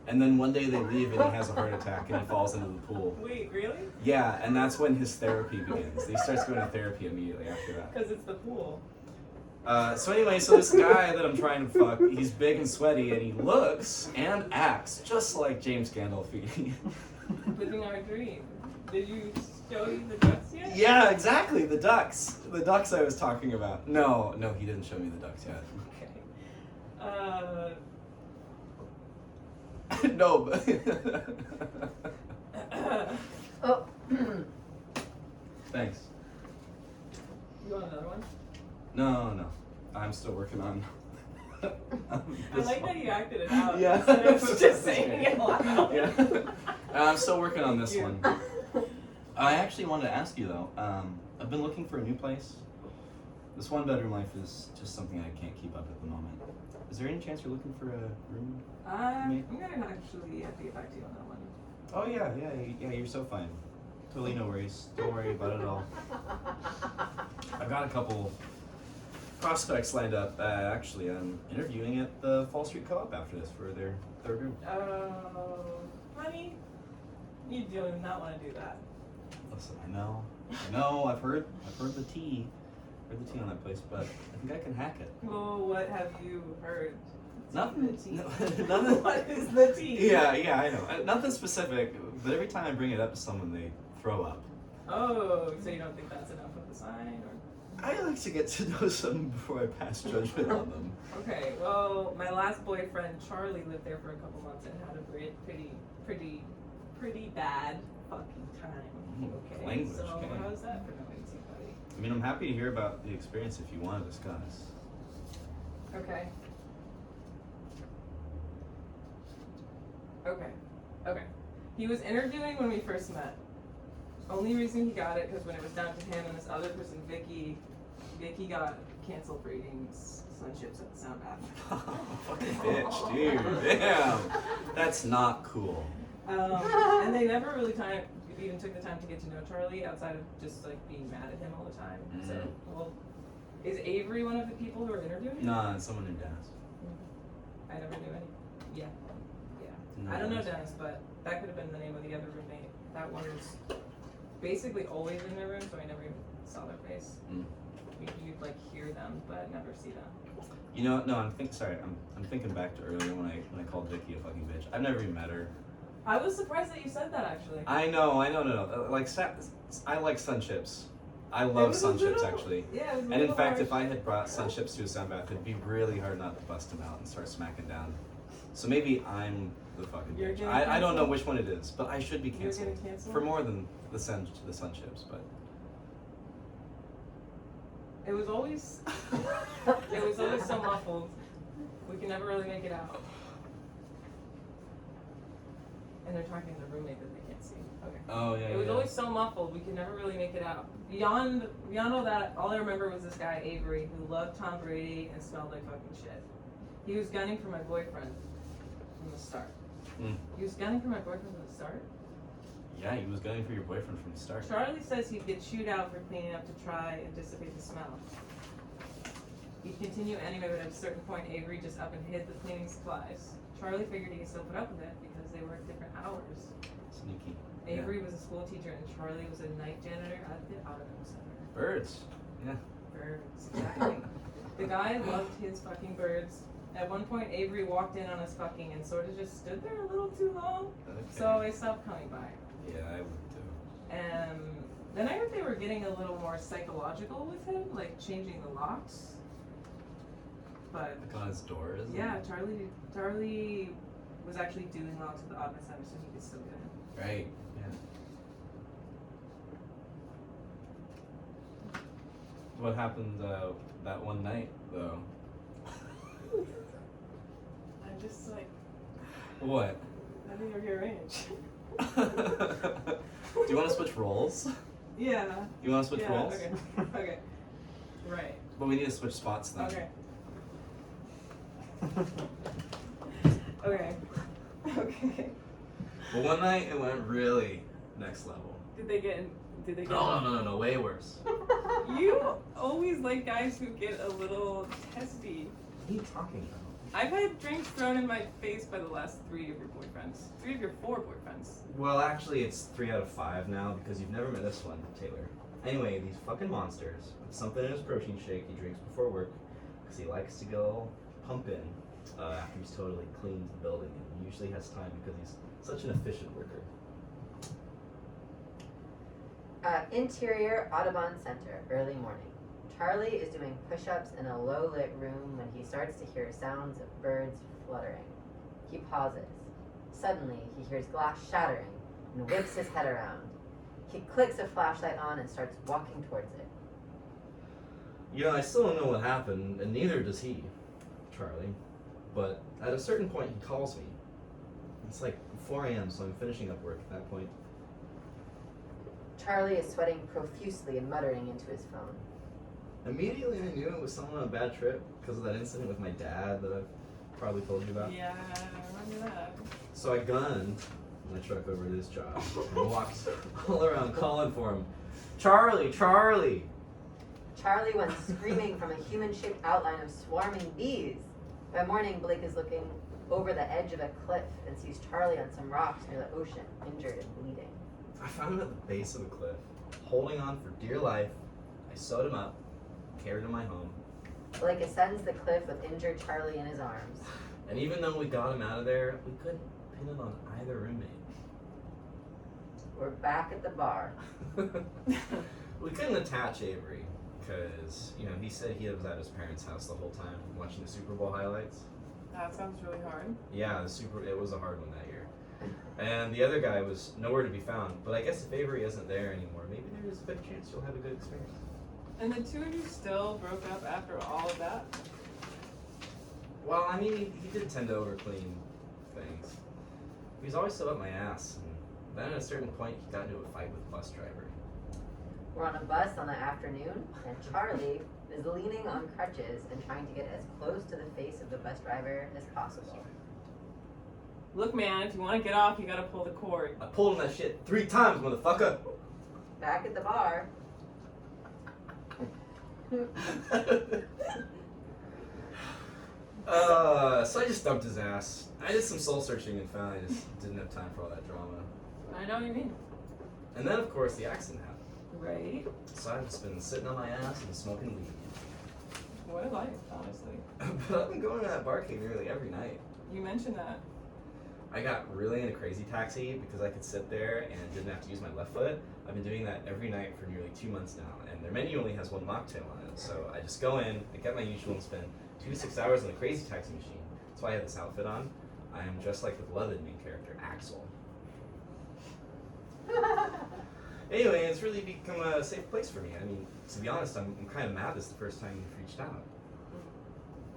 And then one day they leave, and he has a heart attack, and he falls into the pool. Wait, really? Yeah, and that's when his therapy begins. He starts going to therapy immediately after that. Because it's the pool. So anyway, so this guy that I'm trying to fuck, he's big and sweaty, and he looks and acts just like James Gandolfini. Living our dream. Did you show you the ducks yet? Yeah, exactly, the ducks. The ducks I was talking about. No, he didn't show me the ducks yet. Okay. No, but... Oh. Thanks. You want another one? No. I'm still working on I like how you acted it out. Yeah. Instead of just saying it loud. Yeah. I'm still working on this Yeah. one. I actually wanted to ask you though. I've been looking for a new place. This one bedroom life is just something I can't keep up at the moment. Is there any chance you're looking for a room? I'm gonna actually have to get back to you on that one. Oh yeah, you're so fine. Totally no worries. Don't worry about it all. I've got a couple prospects lined up. Actually, I'm interviewing at the Fall Street Co-op after this for their third room. Oh, honey, you do not want to do that. Listen, I know. I've heard the tea. Heard the tea on that place, but I think I can hack it. Well, what have you heard? Nothing. The tea. Nothing. What is the tea? Yeah, I know. Nothing specific, but every time I bring it up to someone, they throw up. Oh, so you don't think that's enough of a sign, or? I like to get to know someone before I pass judgment on them. Okay, well, my last boyfriend Charlie lived there for a couple months and had a pretty bad fucking time. Okay, Language, so okay. how's that for knowing somebody? I mean, I'm happy to hear about the experience if you want to discuss. Okay. Okay. He was interviewing when we first met. Only reason he got it because when it was down to him and this other person, Vicky got canceled for eating sun chips at the sound bath. Fucking bitch, dude. Damn. That's not cool. And they never really even took the time to get to know Charlie outside of just like being mad at him all the time. So, well, is Avery one of the people who are interviewing? Nah, it's someone named Dennis. I never knew any. Yeah. No, I don't know Dennis. Dennis, but that could have been the name of the other roommate. That one was basically always in their room, so I never even saw their face. You'd like hear them, but never see them. You know, no, I'm thinking back to earlier when I called Vicky a fucking bitch. I've never even met her. I was surprised that you said that actually. I know, no. Like, I like sun chips. I love sun chips, actually. Yeah, it was a And in little fact, harsh. if I had brought sun chips to a sound bath, it'd be really hard not to bust them out and start smacking down. So maybe I'm the fucking You're bitch. getting I don't know canceled? which one it is, but I should be You're canceled. getting canceled? For more than the sun chips, but It was always so muffled. We can never really make it out. And they're talking to the roommate that they can't see. Okay. oh yeah. It was always so muffled, we could never really make it out. Beyond all that, all I remember was this guy, Avery, who loved Tom Brady and smelled like fucking shit. He was gunning for my boyfriend from the start. He was gunning for my boyfriend from the start? Yeah, he was gunning for your boyfriend from the start. Charlie says he'd get chewed out for cleaning up to try and dissipate the smell. He'd continue anyway, but at a certain point, Avery just up and hid the cleaning supplies. Charlie figured he could still put up with it because they worked different hours. Sneaky. Avery was a school teacher and Charlie was a night janitor at the Audubon Center. Birds. Yeah. Birds, exactly. The guy loved his fucking birds. At one point, Avery walked in on us fucking and sort of just stood there a little too long, Okay. so I stopped coming by. Yeah, I would too. And then I heard they were getting a little more psychological with him, like changing the locks. But Like on his door, isn't yeah, it? Charlie was actually doing locks at the Audubon Center, so he could still get in. Right. Yeah. What happened that one night though? I'm just like, What? how do you rearrange? Do you want to switch roles? Yeah. You want to switch Yeah, roles? okay. Okay. Right. But we need to switch spots then. Okay. Okay. Okay. But one night it went really next level. Did they get in? No, way worse. You always like guys who get a little testy. What are you talking about? I've had drinks thrown in my face by the last 3 of your boyfriends. 3 of your 4 boyfriends. Well, actually, it's 3 out of 5 now because you've never met this one, Taylor. Anyway, these fucking monsters with something in his protein shake he drinks before work because he likes to go pumping after he's totally cleaned the building and usually has time because he's such an efficient worker. Interior Audubon Center, early morning. Charlie is doing push-ups in a low-lit room when he starts to hear sounds of birds fluttering. He pauses. Suddenly, he hears glass shattering and whips his head around. He clicks a flashlight on and starts walking towards it. You know, I still don't know what happened, and neither does he. Charlie, but at a certain point he calls me. It's like 4 a.m., so I'm finishing up work at that point. Charlie is sweating profusely and muttering into his phone. Immediately I knew it was someone on a bad trip because of that incident with my dad that I've probably told you about. Yeah, I remember that. So I gunned my truck over to his job and walked all around calling for him. Charlie, Charlie! Charlie went screaming from a human-shaped outline of swarming bees. By morning, Blake is looking over the edge of a cliff and sees Charlie on some rocks near the ocean, injured and bleeding. I found him at the base of the cliff, holding on for dear life. I sewed him up, carried him to my home, Blake ascends the cliff with injured Charlie in his arms. and even though we got him out of there, we couldn't pin it on either roommate. We're back at the bar. We couldn't attach Avery because, you know, he said he was at his parents' house the whole time watching the Super Bowl highlights. That sounds really hard. Yeah, it was a hard one that year. And the other guy was nowhere to be found. But I guess if Avery isn't there anymore, maybe there's a good chance you'll have a good experience. And the two of you still broke up after all of that? Well, I mean, he did tend to overclean things. He was always so up my ass. And then at a certain point, he got into a fight with a bus driver. We're on a bus on the afternoon, and Charlie is leaning on crutches and trying to get as close to the face of the bus driver as possible. Look, man, if you want to get off, you gotta pull the cord. I pulled him that shit 3 times, motherfucker! Back at the bar, So I just dumped his ass. I did some soul searching and found I just didn't have time for all that drama. I know what you mean. And then, of course, the accident happened. Right? So I've just been sitting on my ass and smoking weed. What a life, honestly. But I've been going to that barcade nearly every night. You mentioned that. I got really into Crazy Taxi because I could sit there and didn't have to use my left foot. I've been doing that every night for nearly 2 months now, and their menu only has 1 mocktail on it. So I just go in, I get my usual and spend 2 to 6 hours on the Crazy Taxi machine. That's why I have this outfit on. I am just like the beloved main character, Axel. Anyway, it's really become a safe place for me. I mean, to be honest, I'm kind of mad this is the first time you've reached out.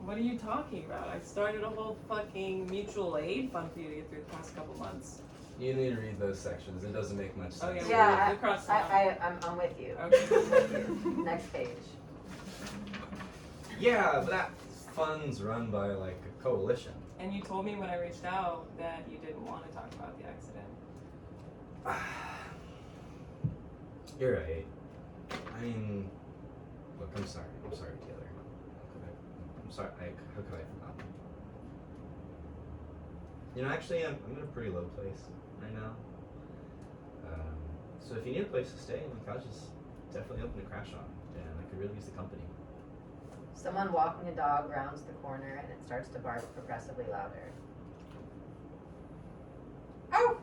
What are you talking about? I started a whole fucking mutual aid fund for you to get through the past couple months. You need to read those sections. It doesn't make much sense. Oh, yeah. yeah, We'll cross them out. I'm with you. Okay. Next page. Yeah, but that fund's run by like a coalition. And you told me when I reached out that you didn't want to talk about the accident. You're right. I mean, look, I'm sorry. I'm sorry, Taylor. I'm sorry. How could I forgot? You know, actually, I'm in a pretty low place right now. So if you need a place to stay, like, I'll just definitely open a crash on, and I could really use the company. Someone walking a dog rounds the corner and it starts to bark progressively louder. Ow!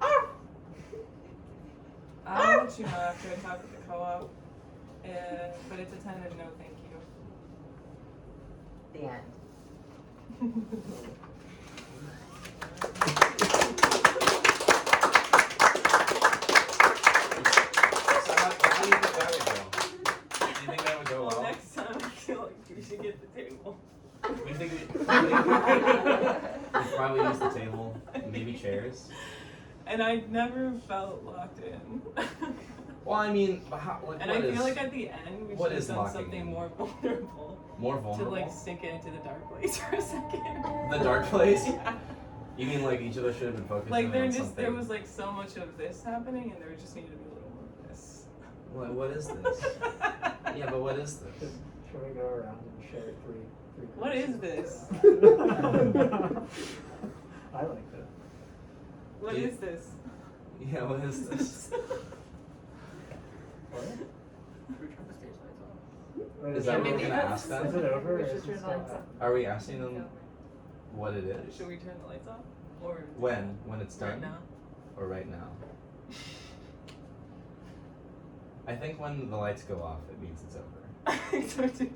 Ow! I'll let you know after I talk with the co-op, but it's a tentative no thank you. The end. So how do you think that would go? Do you think that would go Well, well? next time I feel like we should get the table. We think we'd probably use the table, maybe chairs. And I never felt locked in. Well, I mean, how, like, And what I is feel like at the end we what should have is done locking something in? more vulnerable more to vulnerable? like sink it into the dark place for a second. The dark place? Yeah. You mean like each of us should have been focusing Like on something? there was like so much of this happening, and there just needed to be a little more of this. What is this? Yeah, but what is this? Should we go around and share three What is this? I like that. What Yeah. is this? Yeah, what is this? What? Is that what we're maybe gonna that's- ask them? Is it over? We or should is turn it the lights still- off. Are we asking them what it is? Should we turn the lights off? Or When? When it's done? right now? Or right now? I think when the lights go off, it means it's over. I think so too.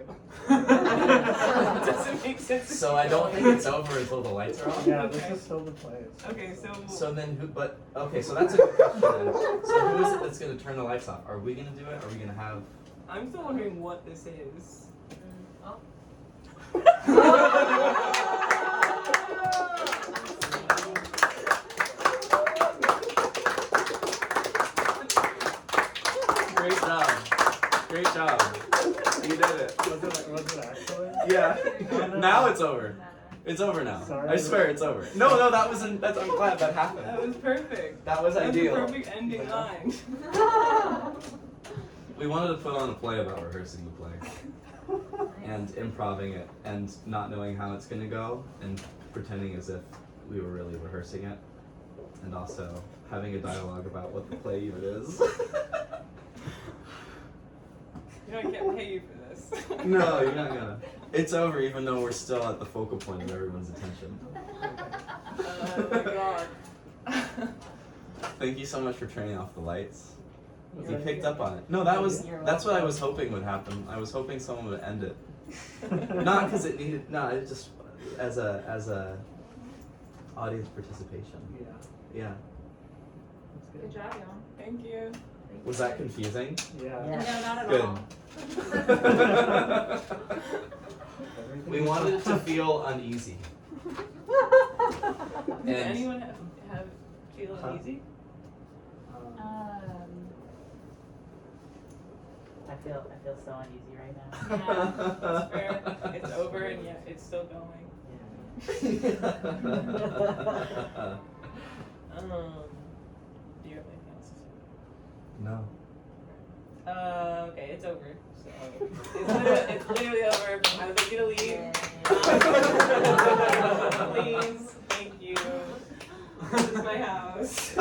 Doesn't make sense. So I don't think it's over until the lights are off. Yeah, Okay. this is still the place. Okay, so So then who, but, okay, so that's a good question then. So who is it that's gonna turn the lights off? Are we gonna do it? Are we gonna have? I'm still wondering what this is. Great job. Great job. You did it. Was it actually? Yeah. Oh, no. Now it's over. It's over now. Sorry. I swear it's over. No, that wasn't. I'm glad that happened. That was perfect. That was That's ideal. the perfect ending line. We wanted to put on a play about rehearsing the play and improving it and not knowing how it's gonna go and pretending as if we were really rehearsing it and also having a dialogue about what the play even is. You know I can't pay you for this. No, you're not gonna. It's over even though we're still at the focal point of everyone's attention. Oh my god. Thank you so much for turning off the lights. You picked up on it. No, that's what I was hoping would happen. I was hoping someone would end it. Not because it needed, no, it just as a audience participation. Yeah. Yeah. That's Good job, y'all. Thank you. Was that confusing? Yeah. Yeah. No, not at Good. all. Everything We wanted it to feel uneasy. Does And anyone have feel Huh? uneasy? I feel so uneasy right now. That's fair. It's over and yet it's still going. Do you have anything else to say? No. Okay, it's over. So it's literally over. I would like you to leave. Please, thank you. This is my house.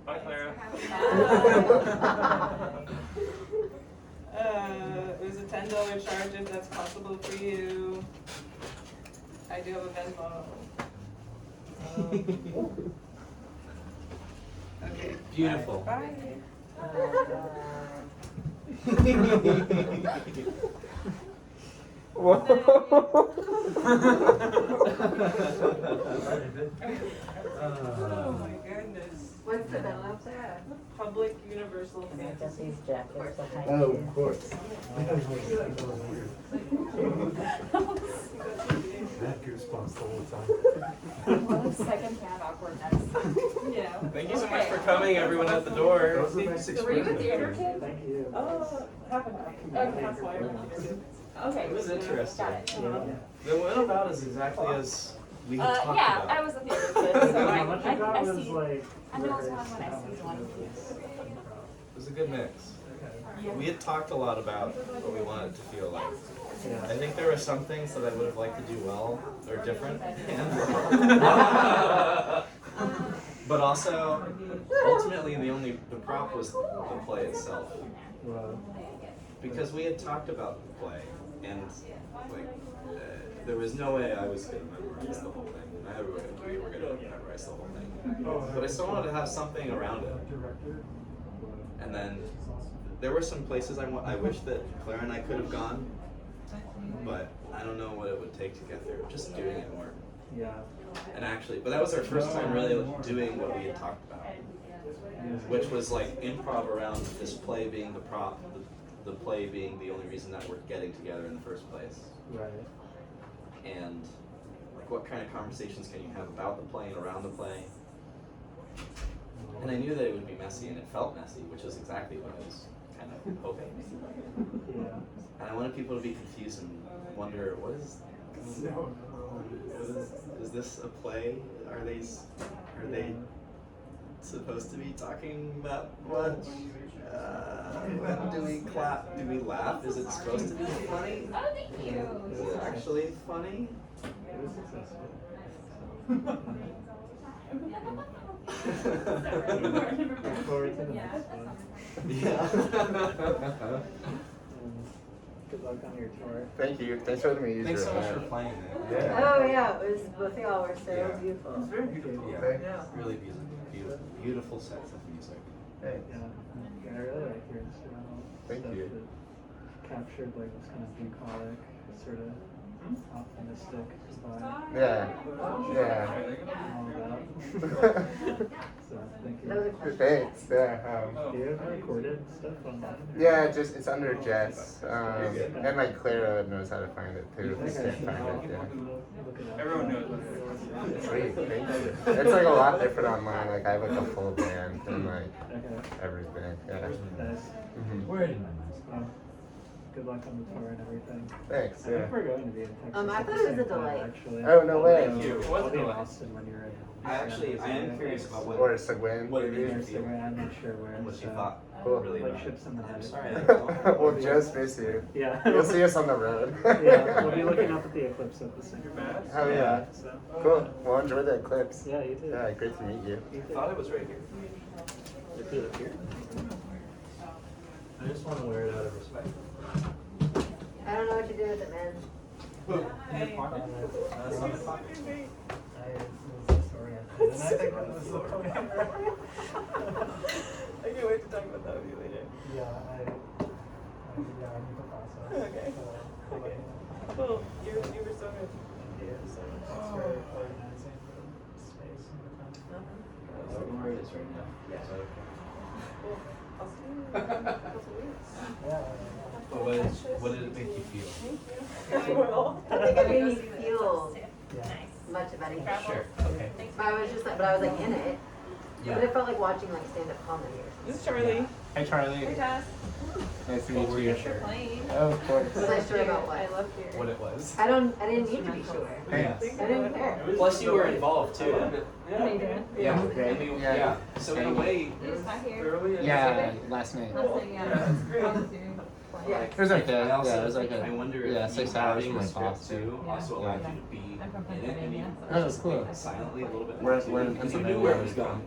Bye, Clara. It was a $10 charge if that's possible for you. I do have a Venmo. Okay. Beautiful. Bye. Oh my goodness. What's the bell up there? Public universal Can I get fantasy. these jackets behind Oh, you? of course. I had goosebumps the whole time. What a second-hand awkwardness. Yeah. Thank you so much for coming, everyone at the door. Those are the nice Were you a theater kid? Thank you. Half and half. That's why Okay. It was interesting. Got it. Yeah. The went about is exactly as we had talked Yeah, about. I was a theater kid, so How much of that I was see. like? I know it's rehearsed, fun when I how see much one was piece. It was a good mix. Okay. We had talked a lot about what we wanted it to feel like. Yeah. I think there were some things that I would have liked to do well or different. But also, ultimately, the prop was the play itself. Well, Because we had talked about the play, and like, there was no way I was gonna memorize the whole thing. We were gonna memorize the whole thing. But I still wanted to have something around it. And then there were some places I wish that Clara and I could have gone, but I don't know what it would take to get there. Just doing it more. yeah. And actually, but that was our first time really doing what we had talked about, which was like improv around this play being the prop, the play being the only reason that we're getting together in the first place. Right. And like what kind of conversations can you have about the play and around the play? And I knew that it would be messy, and it felt messy, which is exactly what I was kind of hoping. Yeah. And I wanted people to be confused and wonder, what is this a play? Are they supposed to be talking that much? Do we clap? Do we laugh? Is it supposed to be funny? Oh, thank you. Is it actually funny? It was successful. Look forward to the next one. Yeah. And good luck on your tour. Thank you. Thanks for letting me use Thanks your so much for event. playing it. Yeah. Oh yeah, it was both of y'all were so Yeah. beautiful. Very beautiful. Yeah. Thanks. Really beautiful sets of music. Thanks. Yeah. I really like your instrumental Thank stuff you. that captured like this kind of bucolic sort of optimistic vibe. Yeah. Yeah. All that. So thank you. That was a question. Thanks. Yeah. Do you have recorded stuff online? Yeah, it's under Jess. And like Clara knows how to find it too. Just Okay. can't find it. Yeah. Look it up. Everyone knows Sweet, thank you. It's like a lot different online. Like I have like a full band and like Okay. everything. Yeah. Nice. Mhm. Good luck on the tour and everything. Thanks. I Yeah. think we're going to be in Texas. I at thought the it was same a time, delay. Actually. Oh, no way. Thank you. It was I'll a be in delay. Austin when you're in. I am curious about what Or Seguin. what it made you Or feel. somewhere, I'm not sure where. What you so- thought Cool. really Like about it. ships in the I'm night. sorry I don't know. We'll just miss you. Yeah. You'll see us on the road. Yeah, we'll be looking up at the eclipse at the same time. Oh yeah. So. Cool. Well, enjoy the eclipse. Yeah, you too. Yeah, great to meet you. You I too. thought it was right here. Is it up here? I just want to wear it out of respect. I don't know what to do with it, man. That's not the clock. I was disoriented. And I think that was the point. I can't wait to talk about that with you later. Yeah, I need to process. Okay. Okay. Cool. You were so good. Ideas. So it's just very organizing the space and the time. I don't know where it is right now. Yeah. So, Cool. I'll see you in a couple weeks. Yeah. but what did it make you feel? I will. I think it made me feel Yeah. much of anything. Sure. Okay. But I was just like, but I was like in it. Yeah. But it felt like watching like stand-up comedy or This is Charlie. Hey Charlie. Hey, Jess. Nice to What meet were you. you sure? Plane. Oh, of course. Was I sure about I what? love here. What it was? I didn't need to be sure. Thanks. I didn't care. Plus, you were involved too. How you doing? Yeah. I mean, yeah. So in a way, You just got here. Yeah, last night. Last night, yeah. How was your flight? Yeah. It was okay. I also Yeah, it was okay. I wonder Yeah, if 6 you hours having from the my script boss too. too also allowed you to be I'm from in it and you Pennsylvania, so- Oh, cool. silently a little bit. We're- more, too. we're in Because you knew Pennsylvania. where it was going.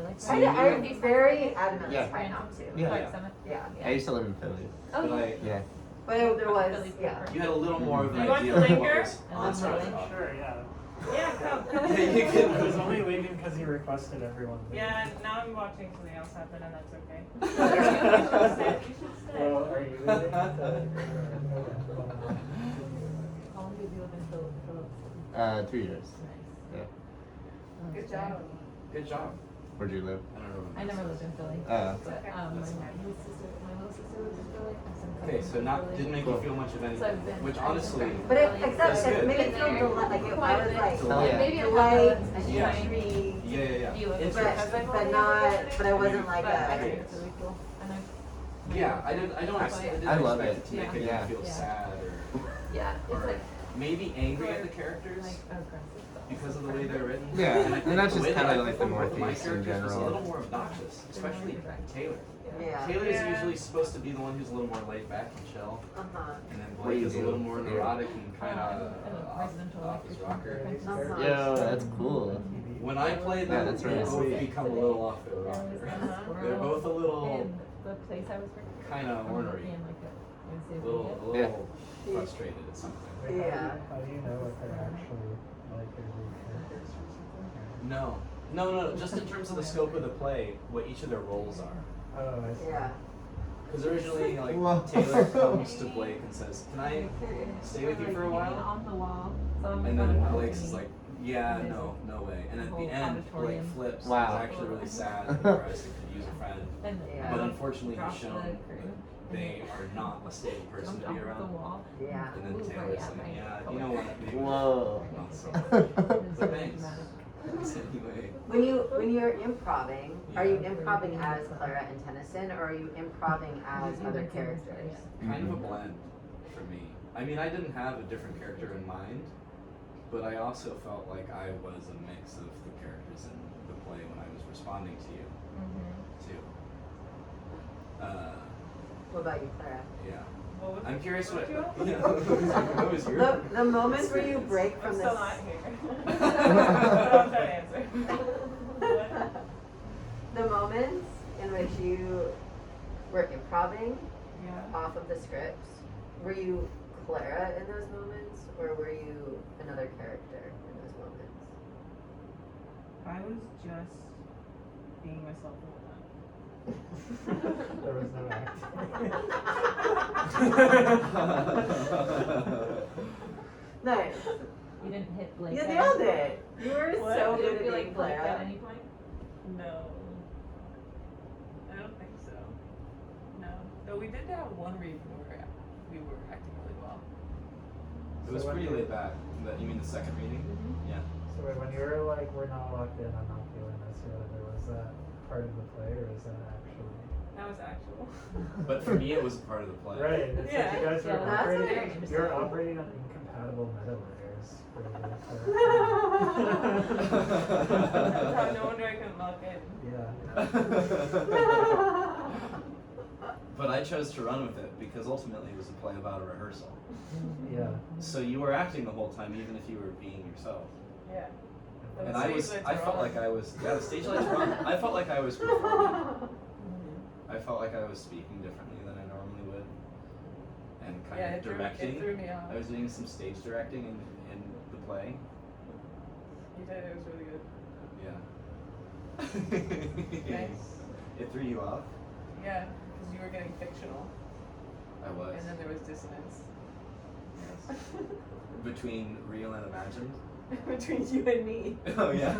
Like So I'm very adamant Yeah. try not to. Yeah. Flight Summit. Yeah. I used to live in Philly. Oh, But yeah. I, Yeah. But there was, yeah. you had a little more of an You want idea to of what linger? was on Star Trek. Sure, yeah. Yeah, come. Yeah, you can. I was only leaving because you requested everyone. leave. Yeah, now I'm watching something else happen, and that's okay. You should stay. Well, are you leaving? How long did you live in Phillips? 3 years. Yeah. Good job. Good job. Where'd you live? I don't remember. I never lived in Philly. Oh. But my little sister lives in Philly. My son Okay, so lives in not Philly. didn't make you feel much of So I've anything, been. which I've been honestly, friends with But it, Philly. except That's it good. made it feel I was like Hell yeah. Maybe the I have light, a a Yeah. tree, yeah. view of it. but but I wasn't like But I a. think it's really cool. And I Yeah, I don't I love expect it. to make it Yeah. feel Yeah. sad yeah, it's or like maybe angry at the characters like aggressive. because of the way they're written. Yeah, I and think that's the just way that kinda I like the performed with my Northeast in characters was a general. little more obnoxious, especially Taylor. Yeah. Taylor is Yeah. usually supposed to be the one who's a little more laid back and chill, Uh-huh. and then What do Blake you is a do? little more neurotic and kind And a of presidential off his rocker. Uh-huh. Yo, that's cool. When I play Yeah, them, that's they really both sweet. become a little off their There was rocker. a squirrel They're both a little, in the place I was working. kind of ornery, In like a a little Yeah. frustrated at something. Wait, Yeah. How do you know if they're actually like their lead characters or something? No, just in terms of the scope of the play, what each of their roles are. Oh, I see. Yeah. Because originally, like, Whoa. Taylor comes to Blake and says, "Can I stay with you for a while?" On the wall. So I'm And on then the Blake's is balcony. like, "Yeah, no way." And at the Whole end, Blake auditorium. flips. Wow. He's actually really sad and depressed and could use a friend. And Yeah. But unfortunately, dropped he's the shown curtain. they are not a stable person Jumped to be off the around. wall. Yeah. And then Ooh, Taylor's right at like, my "Yeah, you know what? Maybe Whoa. not so." It was But very thanks. dramatic. Anyway. When you're improving, are you improving as Clara and Tennyson, or are you improving as other characters? Kind of a blend for me. I mean, I didn't have a different character in mind, but I also felt like I was a mix of the characters in the play when I was responding to you, too. What about you, Clara? Yeah. What was I'm curious what. you want? Yeah, what was your? The moments where you break I'm from still this. not here. I'm trying to answer. The moments in which you were improving Yeah. off of the scripts, were you Clara in those moments, or were you another character in those moments? I was just being myself the whole time. There was no acting. Nice. You didn't hit Blake. You at nailed any- it. You were What? so You good didn't at feel being like Blake Clara. at any point? No. I don't think so. No. Though we did have one read where we were acting really well. It was So when pretty you- laid back. You mean the second reading? Yeah. So wait, when you were like, we're not locked in, I'm not feeling this or whatever, was that part of the play or is that actually? That was actual. But for me, it was part of the play. Right, it's like Yeah. you guys were Yeah, that's very operating, interesting. you're operating on incompatible meta layers for the No wonder I couldn't lock in. Yeah. But I chose to run with it because ultimately it was a play about a rehearsal. Yeah. So you were acting the whole time, even if you were being yourself. Yeah. But And the I stage was, lights I were felt on. like I was, yeah, the stage lights were on. I felt like I was performing. I felt like I was speaking differently than I normally would. And kind Yeah, of directing. It threw me off. I was doing some stage directing in the play. You did, it was really good. Yeah. Nice. It threw you off? Yeah, because you were getting fictional. I was. And then there was dissonance. Yes. Between real and imagined? Between you and me. Oh yeah.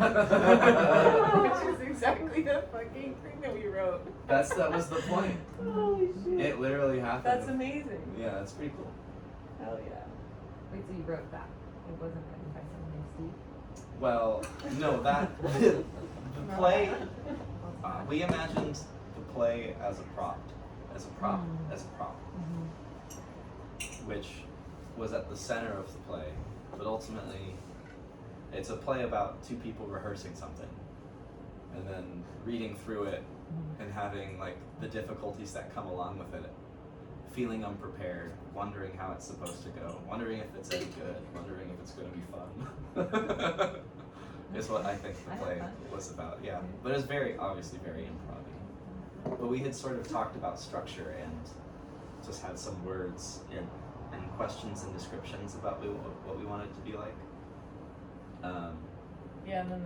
Which is exactly the fucking thing that we wrote. That was the point. Holy shit. It literally happened. That's amazing. Yeah, it's pretty cool. Hell yeah. Wait, so you wrote that? It wasn't written by someone named Steve? Well, no, that the play. We imagined the play as a prop, which was at the center of the play, but ultimately, it's a play about two people rehearsing something, and then reading through it and having like the difficulties that come along with it, feeling unprepared, wondering how it's supposed to go, wondering if it's any good, wondering if it's going to be fun. Is what I think the play was about, yeah. But it was obviously very improv-y. But we had sort of talked about structure and just had some words and questions and descriptions about what we wanted it to be like. Yeah, and then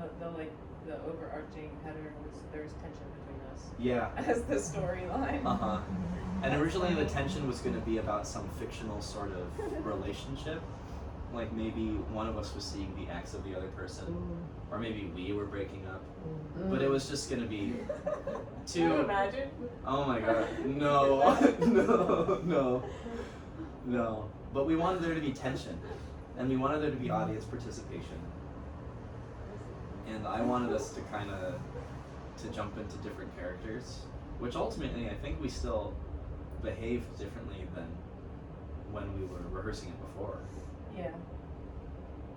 the overarching header was there was tension between us. Yeah. As the storyline. Uh-huh. And originally the tension was going to be about some fictional sort of relationship. Like maybe one of us was seeing the ex of the other person, or maybe we were breaking up. But it was just going to be Can you imagine? Oh my god, no, no. But we wanted there to be tension, and we wanted there to be audience participation. And I wanted us to kind of to jump into different characters, which ultimately I think we still behaved differently than when we were rehearsing it before. Yeah.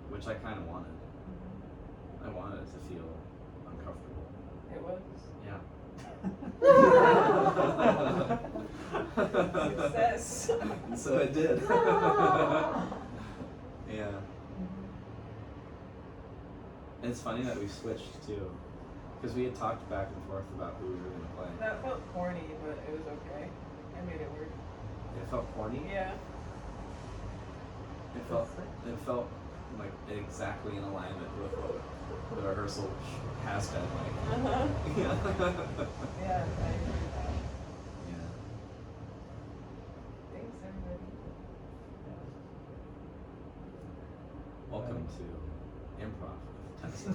Which I kind of wanted. I wanted it to feel uncomfortable. It was. Yeah. Success. And so it did. Yeah. And it's funny that we switched too, because we had talked back and forth about who we were going to play. That felt corny, but it was okay. I made it work. It felt corny. Yeah. It felt like exactly in alignment with what the rehearsal has been like. Uh-huh. Yeah. Yeah, I agree with that. Yeah. Thanks, everybody. Welcome to improv with Tennyson.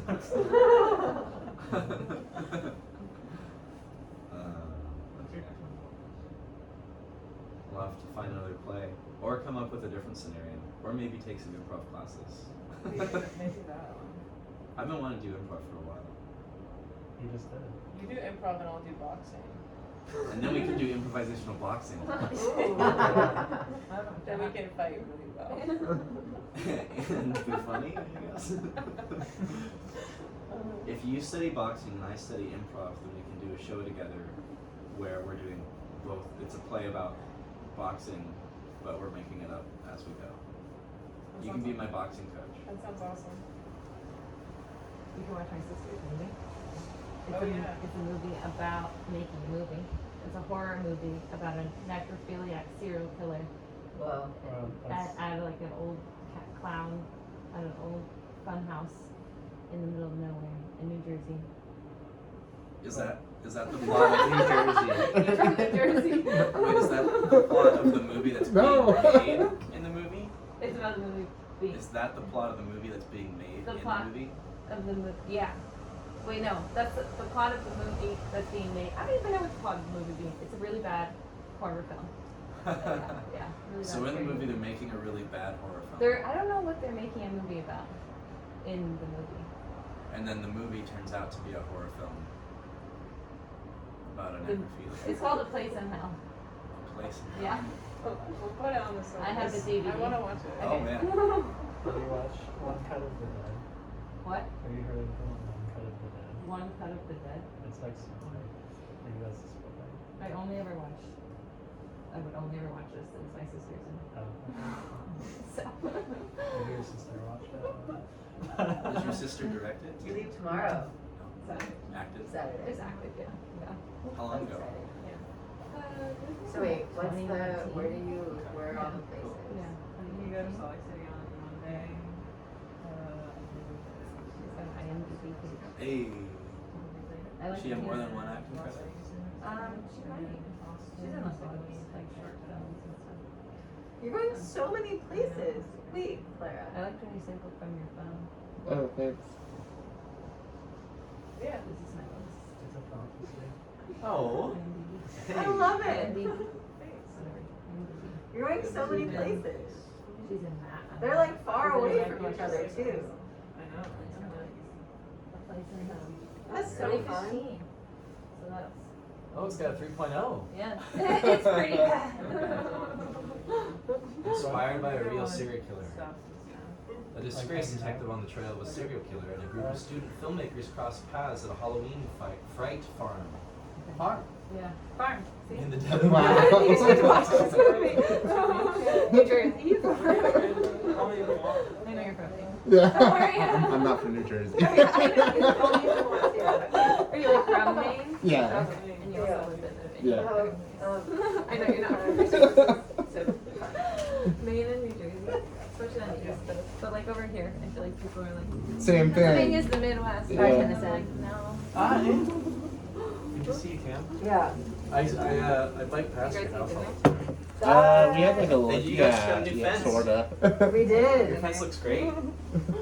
We'll have to find another play, or come up with a different scenario, or maybe take some improv classes. Maybe that one. I've been wanting to do improv for a while. You just did it. You do improv and I'll do boxing. And then we can do improvisational boxing. Then we can fight really well. And be funny, I guess. If you study boxing and I study improv, then we can do a show together where we're doing both. It's a play about boxing, but we're making it up as we go. You can be my boxing coach. That sounds awesome. You can watch my sister's movie. It's Oh, yeah. It's a movie about making a movie. It's a horror movie about a necrophiliac serial killer Whoa. at like an old clown at an old fun house in the middle of nowhere in New Jersey. Is that the plot of New Jersey? New Jersey. Wait, is that the plot of the movie that's being No. made in the movie? It's about the movie being Is that the plot of the movie that's being made The in plot. the movie? of the movie. Yeah. Wait, no, that's the plot of the movie that's being made. I don't even know what the plot of the movie being. It's a really bad horror film. Yeah. Really So bad in the scary movie they're making a really bad horror film. I don't know what they're making a movie about in the movie. And then the movie turns out to be a horror film about a necrophilia. It's called A Place in Hell. A place in Yeah. We'll put it on the I have the DVD. I wanna watch it. Oh man. Have you watched One Cut of the Dead? What? Have you heard of One Cut of the Dead? One Cut of the Dead? It's like maybe that's the spell, right? I would only ever watch this. It was my sister's in. Oh. So. Maybe your sister watched it. Did your sister direct it? You leave tomorrow. Acted? Saturday. It's active, yeah. How long ago? So wait, where are all the places? Yeah. You go to Salt Lake City on Monday. She's got an IMDb page. Hey. I like She have to more use than it. one acting credit? She might. She's in like short films and stuff. You're going so many places. Wait, Clara. I like when you sample from your phone. Oh, thanks. Yeah. This is my list. It's a prophecy. Oh. IMDb. I love it. IMDb. You're going so many places. She's in that. They're like far She's in away Red from each Bush. other too. I know. A Place in Hell. That's so fun. 2015. So that's. Oh, it's got a 3.0. Yeah. It's pretty bad. Inspired by a real serial killer. Stuff. A disgraced detective on the trail of a serial killer and a group of student filmmakers cross paths at a Halloween fright farm. Farm. Yeah. Farm. See? In the dead of Wow. You should watch this movie. New Jersey. I know you're from there. Yeah. Where are you? I'm not from New Jersey. Are you like from Maine? Yeah. Okay. And you also lived in Maine. Yeah. I know you're not from New Jersey. So, Maine and New Jersey. Especially on the East Coast. But like over here, I feel like people are like, Same Pennsylvania's thing. the Midwest. Yeah. I'm gonna say, no. Hi. Good to see you, Cam. Yeah. I bike past You your guys house eat all dinner? the time. We had like a little, Did you guys get a new fence? sorta. We Your did. fence looks great.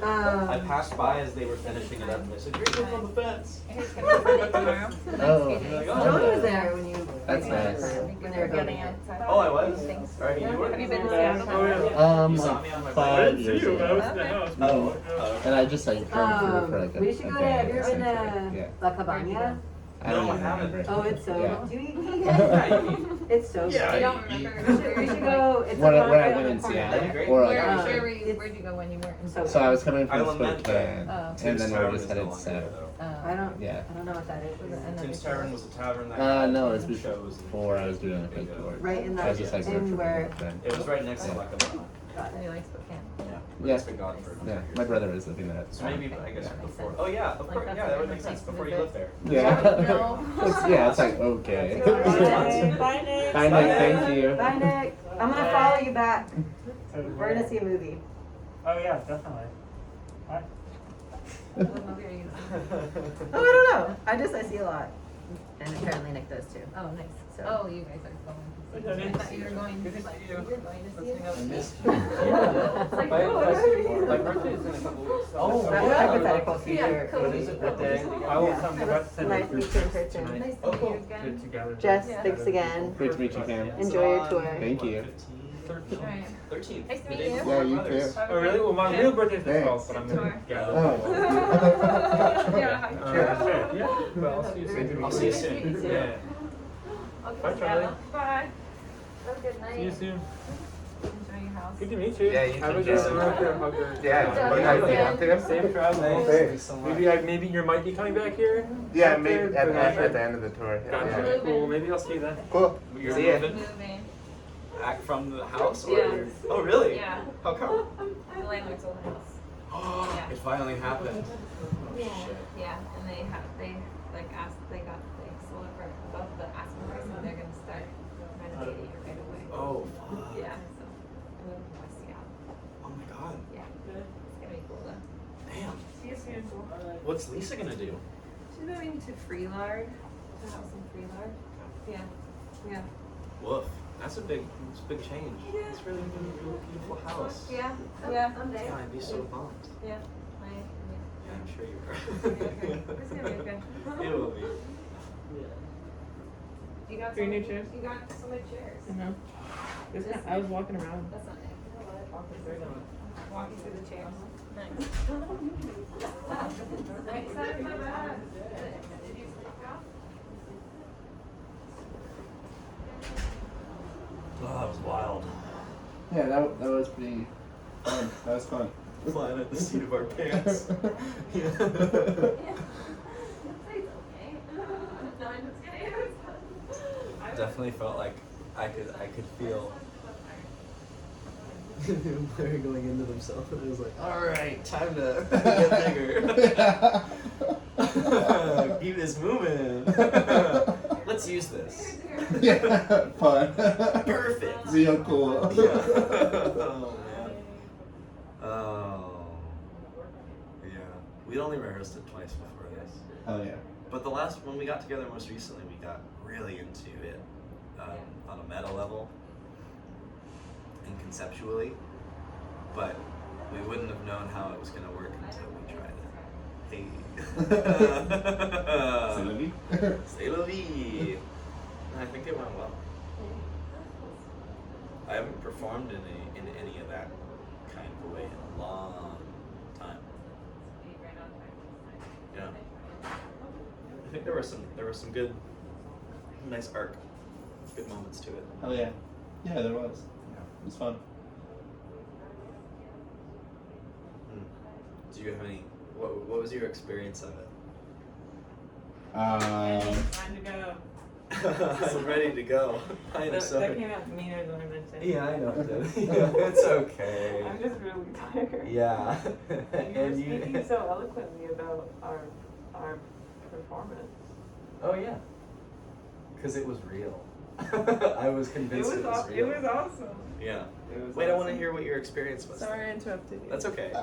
I passed by as they were finishing it up and I said, "You're good on the fence." I guess gonna be Sunday tomorrow. Oh. You're like, John oh, was there when you. That's nice. When they were building it. oh, I was. Thanks. Alright, you were. Have you been to Seattle? You saw Like me on my 5 years ago. Oh. And I just like drove through for like a We should go to, day have you or ever been something. to Yeah. La Cabana? I don't No, I even haven't. remember. Oh, it's so, Yeah. do you eat Yeah, you eat. It's so good. Yeah, I don't you- remember. We should go, it's When like I, when I right went on in the corner. That'd be Seattle, great. or like, Where'd Um, you go when you were in So- so I was coming from Island Med. Spokane, Oh. and then we just headed longer south. though. I don't Yeah. know what that is. Tim's Tavern was a tavern that No, it was shows. before I was doing a fake board. Right in I was just like in working where, then. It was right next to Yeah. La Cabana. And you like Spokane. Yeah. Yeah. It's been gone for a number Yeah, of years. my brother was living there. So maybe, I guess Yeah. before. Oh yeah, of Like, course. that's Yeah, a that would good make sense place to before you visit. lived there. Yeah. No. Yeah, it's like, okay. Bye, Nick. Bye, Nick, thank you. Bye, Nick. I'm gonna follow you back. We're gonna see a movie. Oh yeah, definitely. Hi. What movie are you Oh, I don't know. I see a lot. And apparently Nick does too. Oh, nice. So- Oh, you guys are going. I thought you were going. Good to see you. You're going to see it. I missed It's like, oh, My birthday is in a couple weeks. Oh, That's yeah. hypothetical Yeah, future. cool. What is it? Birthday? I will come to that Nice to meet you in person. Nice to Oh, meet cool. you again. Get together. Jess, Yeah. thanks again. Great to meet you, Cam. Enjoy your tour. Thank you. 13th. Alright. 13th. Nice to the meet day you. before Yeah, my you brother's. too. Oh really? Well, my real birthday is the Thanks. 12th, but I'm gonna gather. Oh. Yeah, hi. Yeah. Well, I'll see you soon. I'll see you Nice to soon. meet you too. Yeah. Okay, Bye, Charlie. Bye. Have a good night. See you soon. Enjoy your house. Good to meet you. Yeah, you Have too, a good Jason. hug her. Yeah, Yeah. what night do you want to? Safe travels. Thanks. Maybe you might be coming back here. Yeah, after maybe at the- the end of the tour. Gotcha. Yeah. Cool. Maybe I'll see you then. Cool. You're See ya. moving Moving. back from the house, or Yeah. you're... Oh really? Yeah. How come? The landlord's old house. Yeah. It finally happened. Yeah. Yeah, and they like asked, they sold it for above the asking price, and they're gonna start renovating it right away. Oh fuck. Yeah, so I'm moving to West Seattle. Oh my god. Yeah, it's gonna be cool though. Damn. See you soon. What's Lisa gonna do? She's moving to Freelard, the house in Freelard. Yeah, yeah. Woof. It's a big change. It's really beautiful house. Yeah. Someday. Yeah, I'd be so bummed. Yeah. Yeah, I'm sure you are. It's gonna be okay. It will be. You got 3 so new many- chairs? You got so many chairs. I was walking around. That's not it. You know what? Walking through the chairs. Nice. Nice. My bad. Oh, that was wild. Yeah, that was pretty fun. That was fun. Flying at the seat of our pants. Yeah. It's okay. No, I'm just kidding. Definitely felt like I could feel the employer going into themselves, and it was like, all right, time to get bigger. Keep this moving. Let's use this. Yeah, fun. Perfect. Real cool. Yeah. Oh man. Oh. Yeah. We'd only rehearsed it twice before this. Oh yeah. But when we got together most recently, we got really into it on a meta level and conceptually, but we wouldn't have known how it was going to work until we tried it. Hey. C'est la vie. C'est la vie. And I think it went well. I haven't performed in any of that kind of a way in a long time. Yeah. I think there were some good, nice arc, good moments to it. Oh yeah. Yeah, there was. It was fun. Do you have any? What was your experience of it? Time to go. I'm ready to go. I am That sorry. came out meaner than I meant to. Yeah, I know it did. Yeah, it's okay. I'm just really tired. Yeah. You were speaking so eloquently about our performance. Oh yeah. Because it was real. I was convinced it was real. It was awesome. Yeah. It was Wait, I want to awesome. hear what your experience was. Sorry I interrupted you. That's okay. I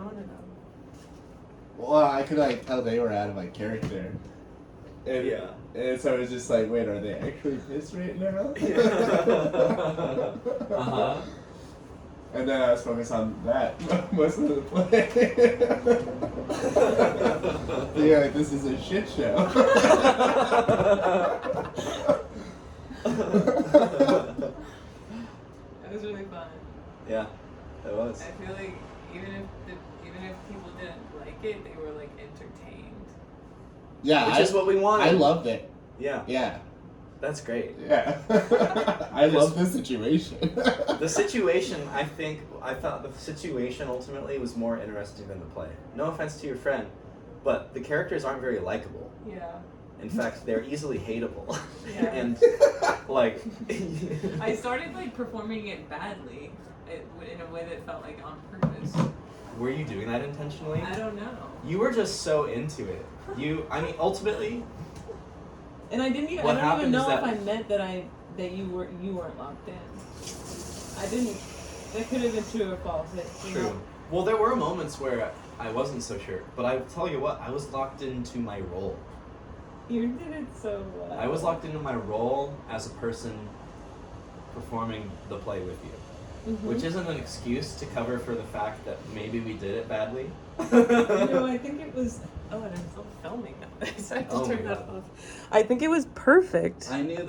want to know. Well, I could like tell they were out of like character. And, Yeah. And so I was just like, wait, are they actually pissed right now? Uh-huh. And then I was focused on that most of the play. Yeah, like, this is a shit show. It was really fun. Yeah, it was. I feel like even if people didn't like it, they were like entertained. Yeah, Which is what we wanted. I loved it. Yeah, Yeah, that's great. yeah. I love this situation. The situation, I thought the situation ultimately was more interesting than the play. No offense to your friend, but the characters aren't very likable. Yeah. In fact, they're easily hateable. Yeah. And like I started like performing it badly, in a way that felt like on purpose. Were you doing that intentionally? I don't know. You were just so into it. I mean, ultimately, And I didn't even. What I don't happened even is know if that- I meant that you weren't locked in. I didn't. That could have been true or false. You know? true. Well, there were moments where I wasn't so sure, but I tell you what, I was locked into my role. You did it so well. I was locked into my role as a person performing the play with you. Mhm. Which isn't an excuse to cover for the fact that maybe we did it badly. No, I think it was. Oh, and I'm still filming now. So I have to Oh my turn that God. off. I think it was perfect. I knew that